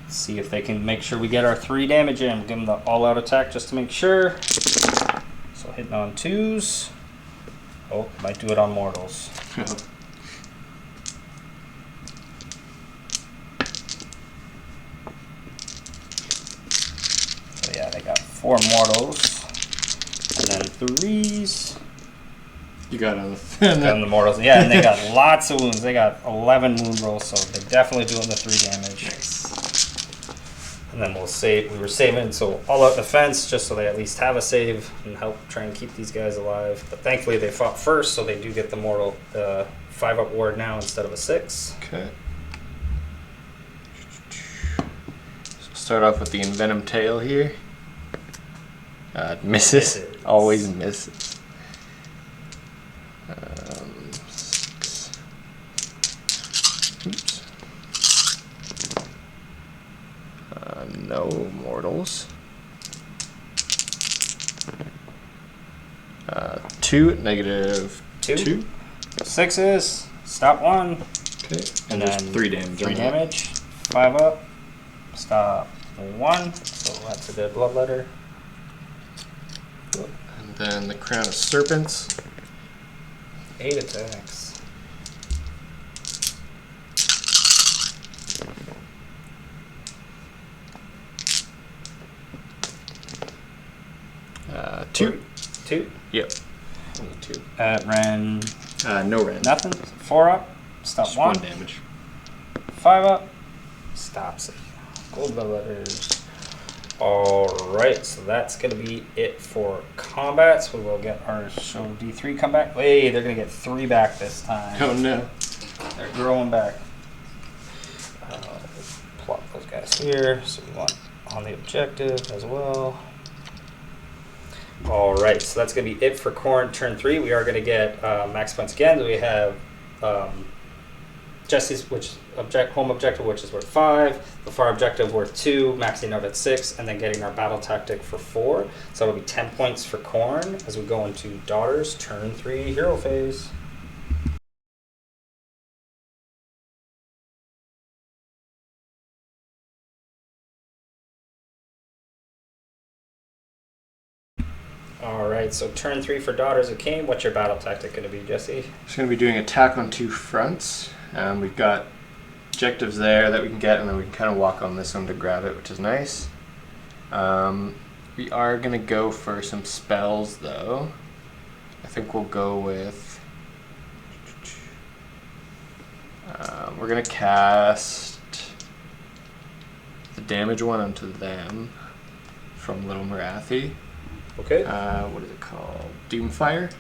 See if they can make sure we get our 3 damage in. We'll give them the all-out attack just to make sure. So hitting on 2s. Oh, might do it on mortals. So yeah, they got 4 mortals, and then 3s. You got on the mortals, yeah, and they got lots of wounds. They got 11 wound rolls, so they're definitely doing the 3 damage. Nice. And then we'll save. We were saving, so all out defense, just so they at least have a save and help try and keep these guys alive. But thankfully, they fought first, so they do get the mortal 5-up ward now instead of a 6. Okay. So start off with the Envenom Tail here. Misses. Always misses. 6. Oops. No mortals. 2 negative 2. 6s. Stop 1. Okay. And then 3 damage. 3 damage. 5 up. Stop 1. So that's a good bloodletter. And then the Crown of Serpents. 8 attacks. 2. 2. Yep. Only 2. At Ren. No Ren. Nothing. 4 up. Stop Just 1. 1 damage. 5 up. Stops it. Gold letters. Alright, so that's going to be it for combats. We will get our show D3 come back. Hey, they're going to get 3 back this time. Oh no. They're growing back. Plot those guys here. So we want on the objective as well. Alright, so that's going to be it for Khorne turn 3. We are going to get max points again. We have Jesse's home objective, which is worth 5. The far objective worth 2, maxing out at 6, and then getting our battle tactic for 4. So it'll be 10 points for Khorne as we go into Daughters turn 3 hero phase. Alright, so turn 3 for Daughters of Khaine. What's your battle tactic going to be, Jesse? Just going to be doing attack on 2 fronts. We've got objectives there that we can get, and then we can kind of walk on this one to grab it, which is nice. We are going to go for some spells, though. I think we'll go with... we're going to cast the damage one onto them from Little Marathi. Okay. What is it called? Doomfire.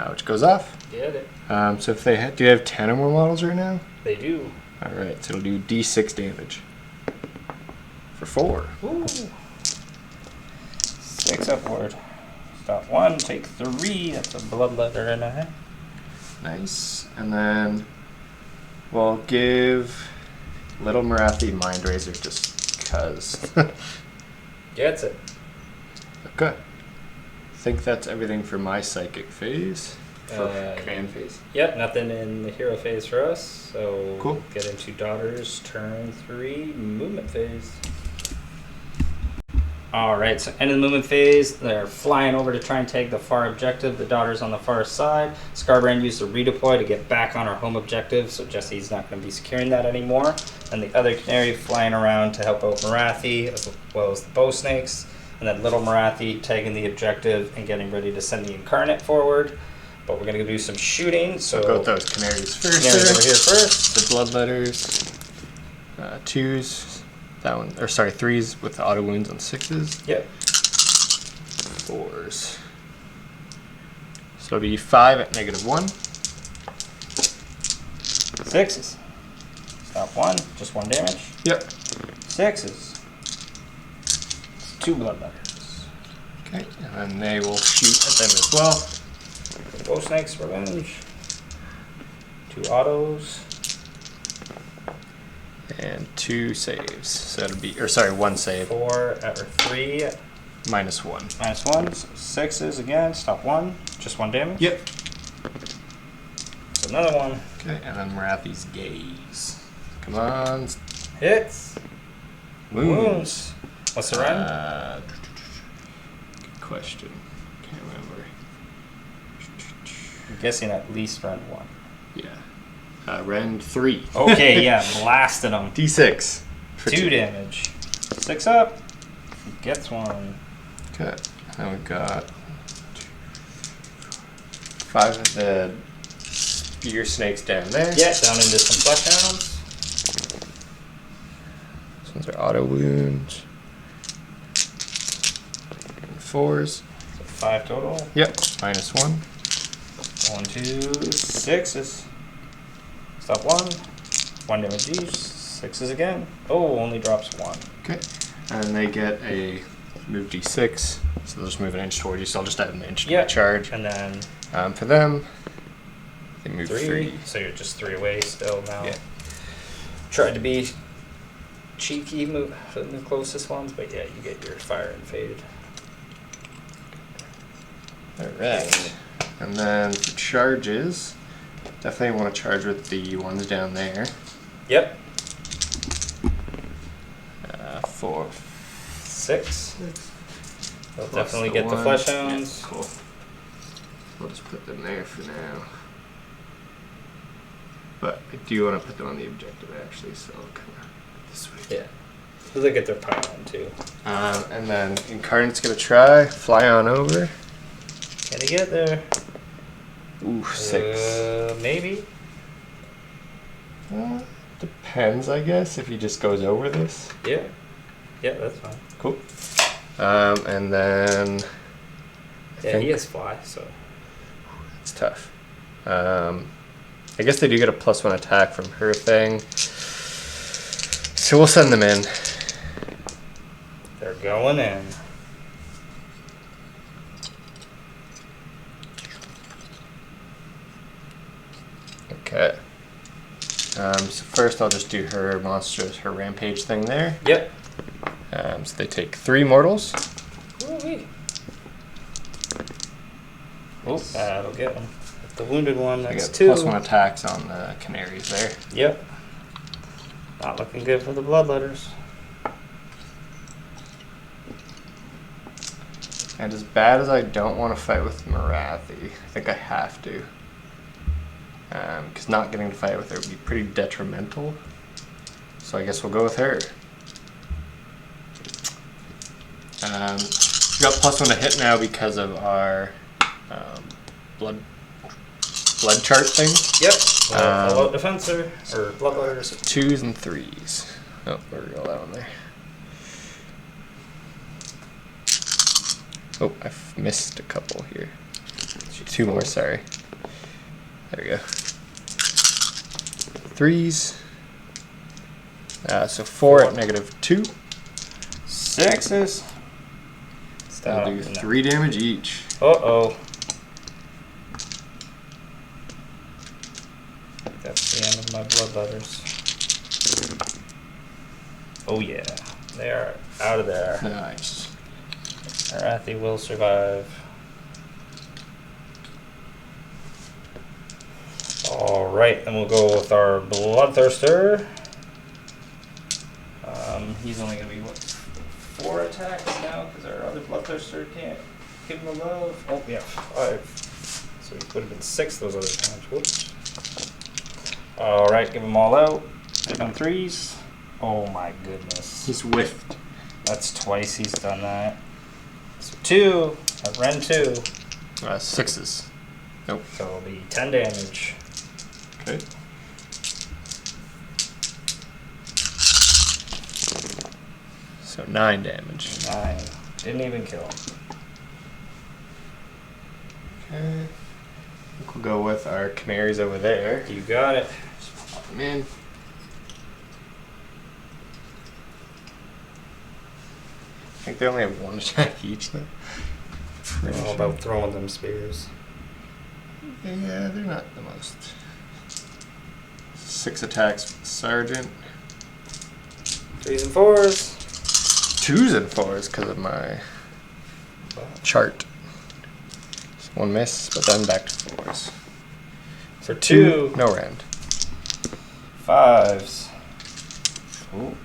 Which goes off. Yeah, so if they do they have 10 or more models right now? they do. Alright, so it'll do D6 damage. For 4. Ooh. 6 upward. Stop 1, take 3. That's a bloodletter and a half. Nice. And then we'll give Little Marathi Mind Razor just because. Yeah, that's it. Okay. I think that's everything for my psychic phase. For command phase. Yep, nothing in the hero phase for us. So cool. Get into Daughters turn 3 movement phase. Alright, so end of the movement phase. They're flying over to try and take the far objective. The Daughters on the far side. Scarbrand used to redeploy to get back on our home objective, so Jesse's not going to be securing that anymore. And the other Canary flying around to help out Marathi, as well as the Bow Snakes. And then Little Marathi taking the objective and getting ready to send the Incarnate forward. But we're going to do some shooting, so... I'll go with those Canaries first. Canaries over here first. The bloodletters. 2s. That one, or sorry, 3s with auto wounds on 6s. Yep. 4s. So it'll be 5 at -1. 6s. Stop 1, just 1 damage. Yep. 6s. 2 bloodletters. Okay, and then they will shoot at them as well. Bow Snakes Revenge. 2 autos. And 2 saves. So it'll be, or sorry, 1 save. 4 or 3. -1. -1. So 6s again. Stop 1. Just 1 damage. Yep. So another 1. Okay, and then Marathi's Gaze. Come on. Hits. Wounds. What's the run? Good question. Can't remember. I'm guessing at least run 1. Yeah. Rend 3. Okay, yeah, blasted him. D6. For 2 damage. 6 up. Gets 1. Okay. Now we've got 5 of the spear snakes down there. Yeah, down into some flesh hounds. These ones are auto wounds. And 4s. So 5 total. Yep. -1. 1, 2, 6s. Stop 1. 1 damage each. 6s again. Oh, only drops 1. Okay. And they get a move D6. So they'll just move an inch towards you. So I'll just add an inch to my charge. And then For them, they move 3. So you're just 3 away still now. Yeah. Tried to be cheeky, move the closest ones, but yeah, you get your fire and fade. Alright. And then for charges, Definitely want to charge with the ones down there. Yep. 4. 6. They'll Plus definitely the get the one. flesh hounds. Yeah, cool. We'll just put them there for now. But I do want to put them on the objective actually, so I'll come this way. Yeah. So they get their pylon too. And then Incarnate's gonna try, fly on over. Can he get there? Ooh, 6. Maybe. Depends, I guess, if he just goes over this. Yeah. Yeah, that's fine. Cool. And then Yeah, he has fly, so. it's tough. I guess they do get a +1 attack from her thing. So we'll send them in. They're going in. Okay. So first I'll just do her monstrous, her rampage thing there. Yep. So they take 3 mortals. Ooh-wee. Oh, that'll get them. The wounded one, They that's get 2. +1 attacks on the canaries there. Yep. Not looking good for the bloodletters. And as bad as I don't want to fight with Marathi, I think I have to. Because not getting to fight with her would be pretty detrimental. So I guess we'll go with her. We got +1 to hit now because of our blood chart thing. Yep. Fallout defensor or bloodletters. 2s and 3s. Oh, we're gonna go that one there. Oh, I've missed a couple here. 2 more, sorry. There we go. 3s. So 4 at -2. 6s. That'll do 3 damage each. Uh-oh. That's the end of my bloodletters. Oh yeah. They are out of there. Nice. Arathi will survive. Alright, then we'll go with our Bloodthirster. He's only going to be, what, 4 attacks now? Because our other Bloodthirster can't give him a love. Oh, yeah, 5. So he would have been 6 those other times. Whoops. Alright, give them all out. Take on 3s. Oh my goodness. He's whiffed. That's twice he's done that. So 2, at Ren 2. 6s. Nope. So it'll be 10 damage. Okay. So 9 damage. 9. Didn't even kill him. Okay. I think we'll go with our canaries over there. You got it. Just pop them in. I think they only have 1 attack each though. All about throwing them spears. Yeah, they're not the most. 6 attacks with Sergeant. 3s and 4s. 2s and 4s because of my chart. So 1 miss, but then back to 4s. For 2. No rend. 5s. Ooh.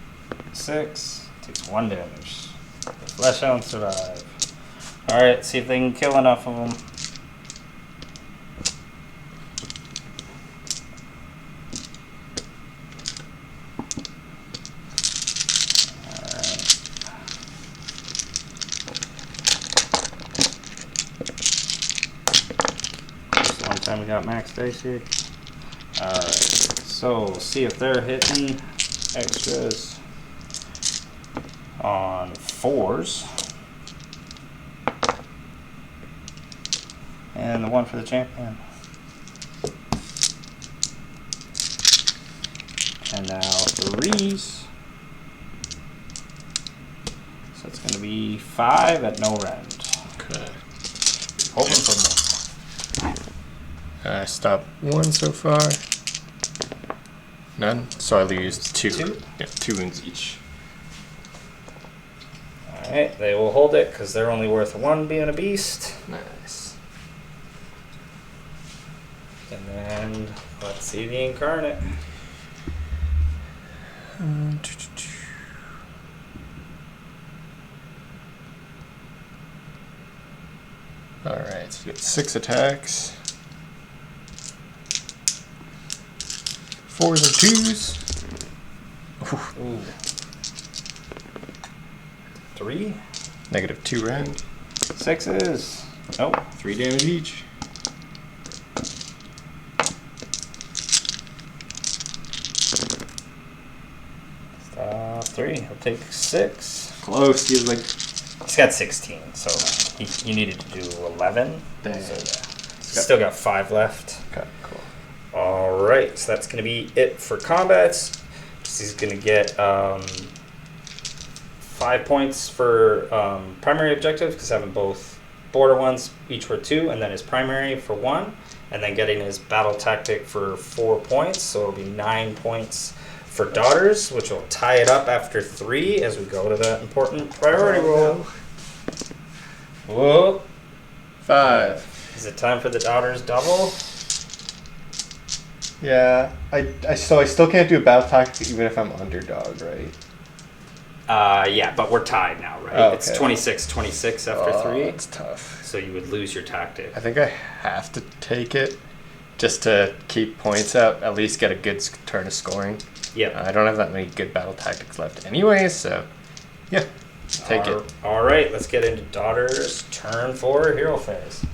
6. Takes 1 damage. The Flesh Hounds survive. Alright, see if they can kill enough of them. We got max dice here. Alright, so we'll see if they're hitting extras on 4s. And the 1 for the champion. And now 3s. So it's going to be 5 at no rend. Okay. Hoping for more. I stopped 1 so far. None. So I lose 2. 2? Yeah, 2 wounds each. Alright, they will hold it because they're only worth 1 being a beast. Nice. And And let's see the incarnate. Alright, so you get 6 attacks. 4s and 2s. Ooh. 3. -2 rend. 6s. Nope. 3 damage each. Stop 3. I'll take 6. Close. He was like, He's got 16, so you needed to do 11. dang. So yeah. Still got 5 left. Okay, cool. Alright, so that's going to be it for combats. He's going to get 5 points for primary objective, because having both border ones, each for 2, and then his primary for 1, and then getting his battle tactic for 4 points, so it'll be 9 points for daughters, which will tie it up after 3 as we go to the important priority roll. Whoa. 5. Is it time for the daughters double? Yeah, I still can't do a battle tactic even if I'm underdog, right? Yeah, but we're tied now, right? Oh, okay. It's 26-26 after 3. It's tough. So you would lose your tactic. I think I have to take it just to keep points up, at least get a good turn of scoring. Yep. I don't have that many good battle tactics left anyway, so yeah, take it. All right, let's get into daughters. Turn 4, hero phase.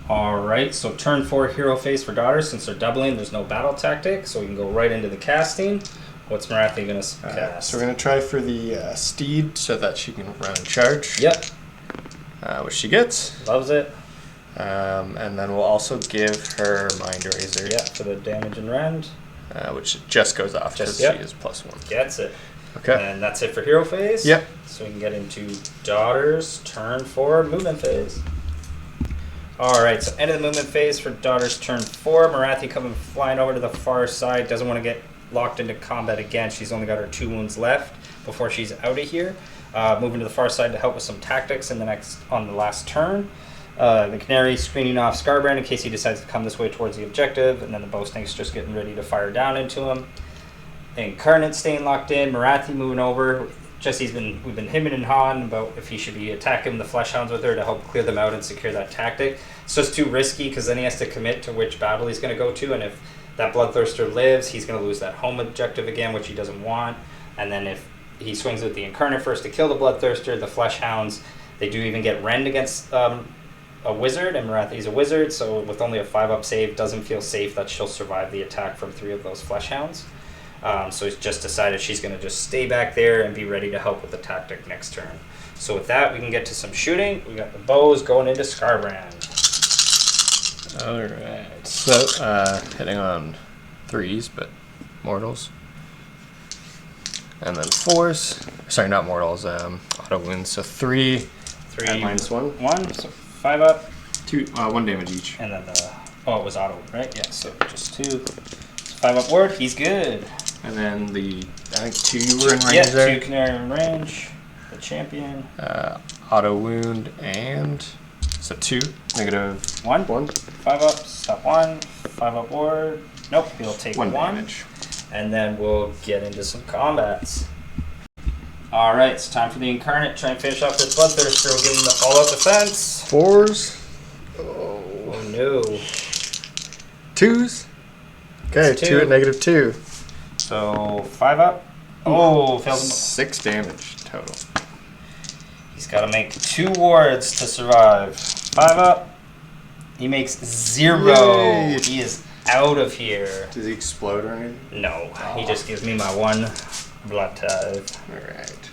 Alright, so turn 4 hero phase for daughters. Since they're doubling, there's no battle tactic, so we can go right into the casting. What's Marathi going to cast? So we're going to try for the steed so that she can run and charge. Yep. Which she gets. Loves it. And then we'll also give her Mind Razor. Yep, for the damage and rend. Which just goes off because Yep. she is +1. Gets it. Okay. And that's it for hero phase? Yep. So we can get into daughters, turn 4, movement phase. Alright, so end of the movement phase for daughters, turn 4. Marathi coming flying over to the far side. Doesn't want to get locked into combat again. She's only got her 2 wounds left before she's out of here. Moving to the far side to help with some tactics on the last turn. The canary screening off Scarbrand in case he decides to come this way towards the objective, and then the bow snake's just getting ready to fire down into him. Incarnate staying locked in. Marathi moving over. We've been hemming and hawing about if he should be attacking the flesh hounds with her to help clear them out and secure that tactic. It's just too risky because then he has to commit to which battle he's going to go to, and if that bloodthirster lives, he's going to lose that home objective again, which he doesn't want. And then if he swings with the incarnate first to kill the bloodthirster, the flesh hounds, they do even get rend against a wizard, and Marathi's a wizard, so with only a 5-up save, doesn't feel safe that she'll survive the attack from 3 of those flesh hounds. So he's just decided she's going to just stay back there and be ready to help with the tactic next turn. So with that, we can get to some shooting. We got the bows going into Scarbrand. Alright, so hitting on 3s, but mortals. And then 4s. Sorry, not mortals, auto wounds. So 3 at -1. 1, so 5 up. 1 damage each. And then it was auto, right? Yeah, so just 2. 5 up ward, he's good. And then I think 2 you were in range yeah, there. 2 canary in range. The champion. Auto wound and so 2 -1. 1. 5 up, stop 1. 5 up ward. Nope, he'll take 1 damage. And then we'll get into some combats. Alright, it's time for the incarnate. Try and finish off this bloodthirster. We'll give him the all-out defense. 4s. Oh no. 2s. Okay, 2 at -2. So 5 up. Oh, fails him. 6 damage total. He's got to make 2 wards to survive. 5 up. He makes 0. Yay. He is out of here. Does he explode or anything? No, he just gives me my 1 blood tithe. Alright.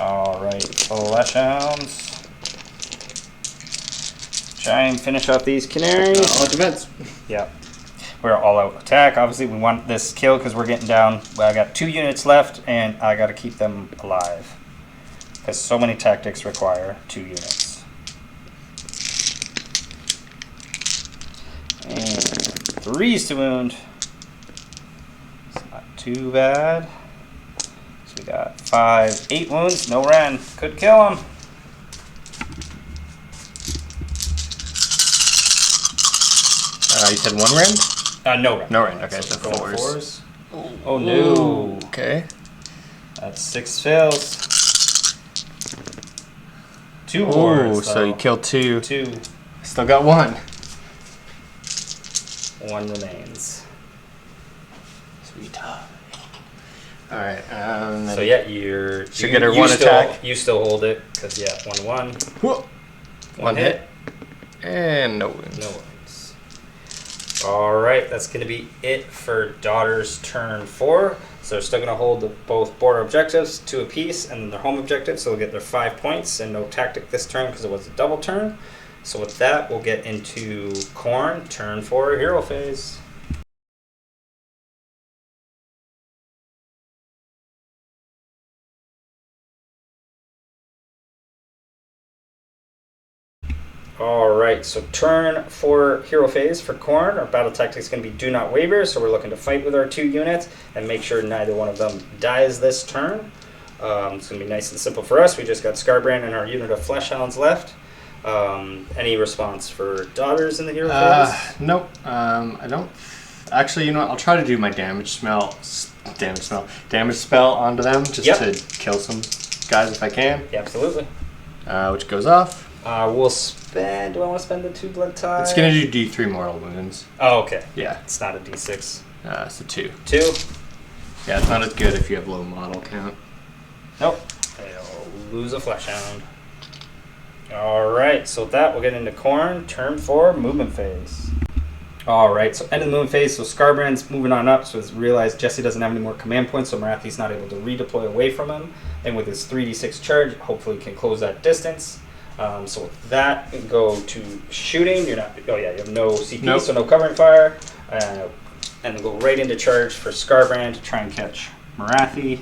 Alright, flesh hounds. Try and finish off these canaries. All defense. Yep. We're all out attack. Obviously, we want this kill because we're getting down. Well, I got 2 units left, and I got to keep them alive. Because so many tactics require 2 units. And 3s to wound. It's not too bad. So we got 5, 8 wounds. No Ren. Could kill him. You said 1 rend? No Ren. No rend. Okay, So so going 4s. Oh no. Okay. That's 6 fails. 2 Oh, wars. so you killed 2. 2. Still got 1. 1 remains. Sweet. Alright, So yeah, you get her 1 attack. You still hold it, because yeah, 1/1. Whoa. 1 hit. And no wounds. No wounds. Alright, that's going to be it for Daughter's turn 4. So they're still going to hold both border objectives, 2 apiece, and then their home objective, so they'll get their 5 points, and no tactic this turn because it was a double turn. So with that, we'll get into Khorne, turn 4, hero phase. Alright, so turn 4 hero phase for Khorne. Our battle tactic is going to be do not waver, so we're looking to fight with our 2 units and make sure neither one of them dies this turn. It's going to be nice and simple for us. We just got Scarbrand and our unit of Fleshhounds left. Any response for Daughters in the hero phase? Nope. I don't. Actually, you know what? I'll try to do my damage spell onto them just to kill some guys if I can. Yeah, absolutely. Which goes off. We'll spend. Do I want to spend the 2 blood tie? It's gonna do D3 mortal wounds. Oh, okay. Yeah. It's not a D6. So 2. 2. Yeah, it's not as good if you have low model count. Nope. They'll lose a Fleshhound. Alright, so with that, we'll get into Khorne, turn 4, movement phase. Alright, so end of the movement phase, so Scarbrand's moving on up, so it's realized Jesse doesn't have any more command points, so Marathi's not able to redeploy away from him. And with his 3d6 charge, hopefully can close that distance. So with that, we go to shooting. You have no CP, nope. So no covering fire. And go right into charge for Scarbrand to try and catch Marathi.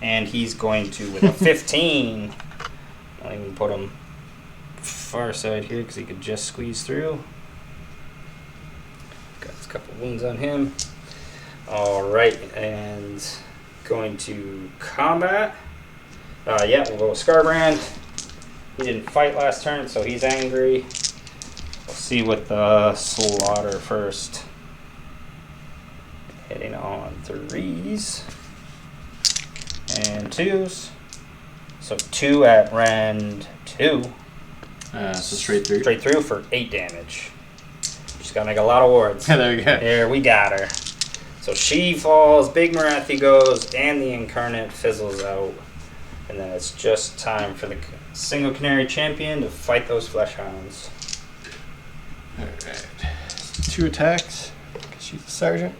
And he's going to, with a 15, I'll even put him far side here because he could just squeeze through. Got a couple wounds on him. Alright, and going to combat. We'll go with Scarbrand. He didn't fight last turn, so he's angry. We'll see what the slaughter first. Hitting on 3s and 2s. So 2 at rend 2. So straight through. Straight through for 8 damage. She's got to make a lot of wards. There we go. There, we got her. So she falls, Big Marathi goes, and the Incarnate fizzles out. And then it's just time for the single Canary champion to fight those Fleshhounds. Alright. 2 attacks, because she's a sergeant.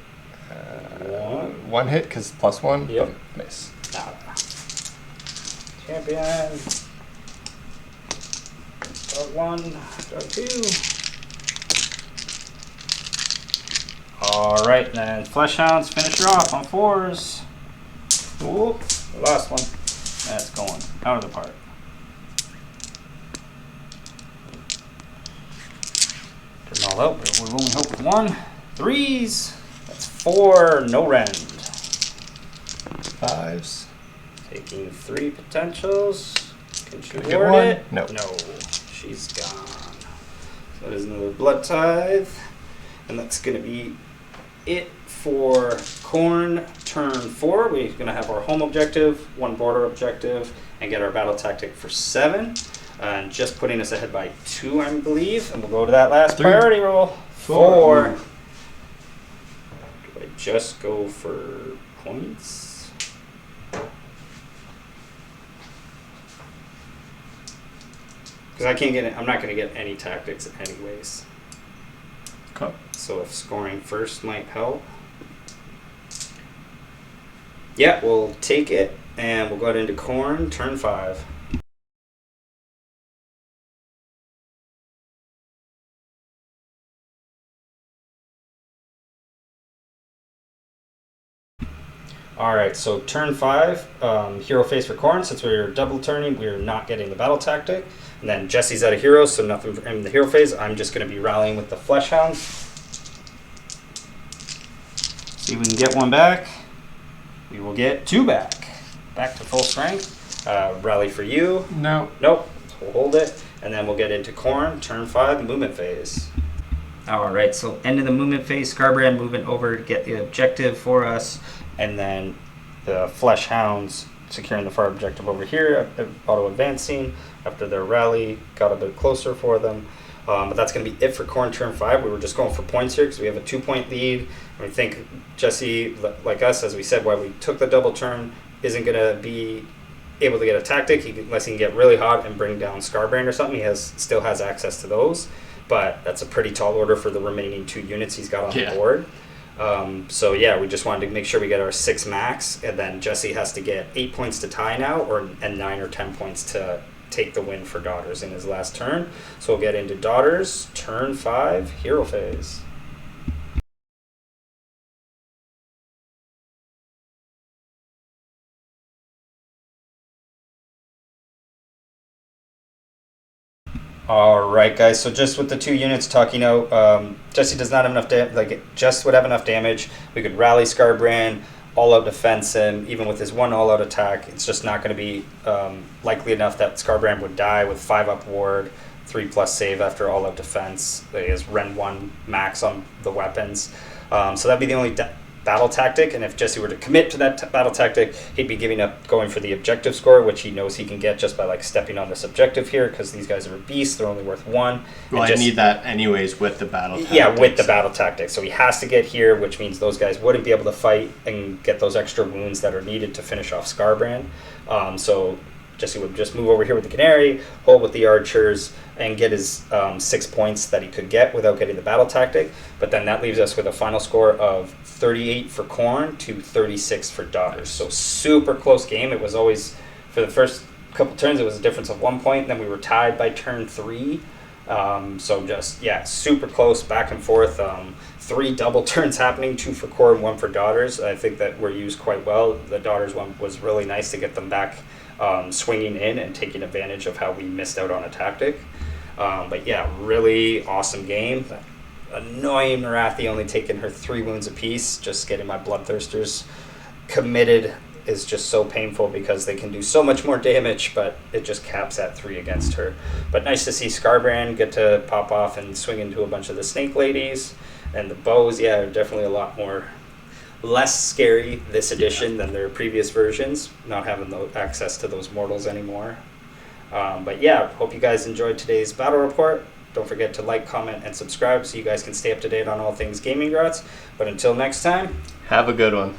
1 hit, because +1. Yep. Miss. Nada. Champion. Start 1, start 2. Alright, then Fleshhounds finish her off on 4s. Whoop, the last one. That's going out of the park. Turn all out. We'll only hope with 1. 3s. That's 4. No rend. 5s. Taking 3 potentials. Can she Get ward 1? it? No. No. She's gone. So that is another blood tithe. And that's going to be it for Khorne turn 4. We're going to have our home objective, 1 border objective, and get our battle tactic for 7. And just putting us ahead by 2, I believe. And we'll go to that last 3. priority roll. 4. Do I just go for points? Because I can't get it. I'm not going to get any tactics anyways. Okay. So if scoring first might help. Yeah, we'll take it, and we'll go into Khorne, turn 5. Alright, so turn 5, hero phase for Khorne. Since we're double turning, we're not getting the battle tactic. And then Jesse's out of heroes, so nothing in the hero phase. I'm just going to be rallying with the Fleshhounds. See if we can get one back. We will get 2 back. Back to full strength. Rally for you. No. Nope. We'll hold it. And then we'll get into Khorne, turn 5, movement phase. Alright, so end of the movement phase, Scarbrand moving over to get the objective for us. And then the Flesh Hounds securing the far objective over here, auto-advancing after their rally, got a bit closer for them. But that's going to be it for Khorne turn 5. We were just going for points here because we have a 2-point lead. And we think Jesse, like us, as we said, why we took the double turn, isn't going to be able to get a tactic unless he can get really hot and bring down Scarbrand or something. He still has access to those. But that's a pretty tall order for the remaining 2 units he's got on the board. So yeah, we just wanted to make sure we get our 6 max, and then Jesse has to get 8 points to tie now, and 9 or 10 points to take the win for Daughters in his last turn. So we'll get into Daughters, turn 5, hero phase. Alright guys, so just with the 2 units talking out, Jesse does not have enough damage, just would have enough damage. We could rally Scarbrand, all-out defense him, even with his 1 all-out attack. It's just not going to be likely enough that Scarbrand would die with 5-up ward, 3+ save after all-out defense. He has Ren 1 max on the weapons. So that'd be the only battle tactic, and if Jesse were to commit to that battle tactic, he'd be giving up going for the objective score, which he knows he can get just by stepping on this objective here, because these guys are beasts. They're only worth 1. Well, I need that anyways with the battle tactic. Yeah, with the battle tactic. So he has to get here, which means those guys wouldn't be able to fight and get those extra wounds that are needed to finish off Scarbrand. So Jesse would just move over here with the Canary, hold with the archers, and get his 6 points that he could get without getting the battle tactic. But then that leaves us with a final score of 38 for Khorne to 36 for Daughters. So super close game. It was always, for the first couple turns, it was a difference of 1 point. Then we were tied by turn 3. So just, yeah, super close, back and forth. 3 double turns happening, 2 for Khorne, 1 for Daughters. I think that were used quite well. The Daughters one was really nice to get them back swinging in and taking advantage of how we missed out on a tactic. But yeah, really awesome game. Annoying Marathi only taking her 3 wounds apiece. Just getting my Bloodthirsters committed is just so painful because they can do so much more damage, but it just caps at 3 against her. But nice to see Scarbrand get to pop off and swing into a bunch of the Snake Ladies. And the bows, yeah, are definitely a lot more less scary this edition than their previous versions, not having access to those mortals anymore. But yeah, hope you guys enjoyed today's battle report. Don't forget to like, comment, and subscribe so you guys can stay up to date on all things Gaming Grats. But until next time, have a good one.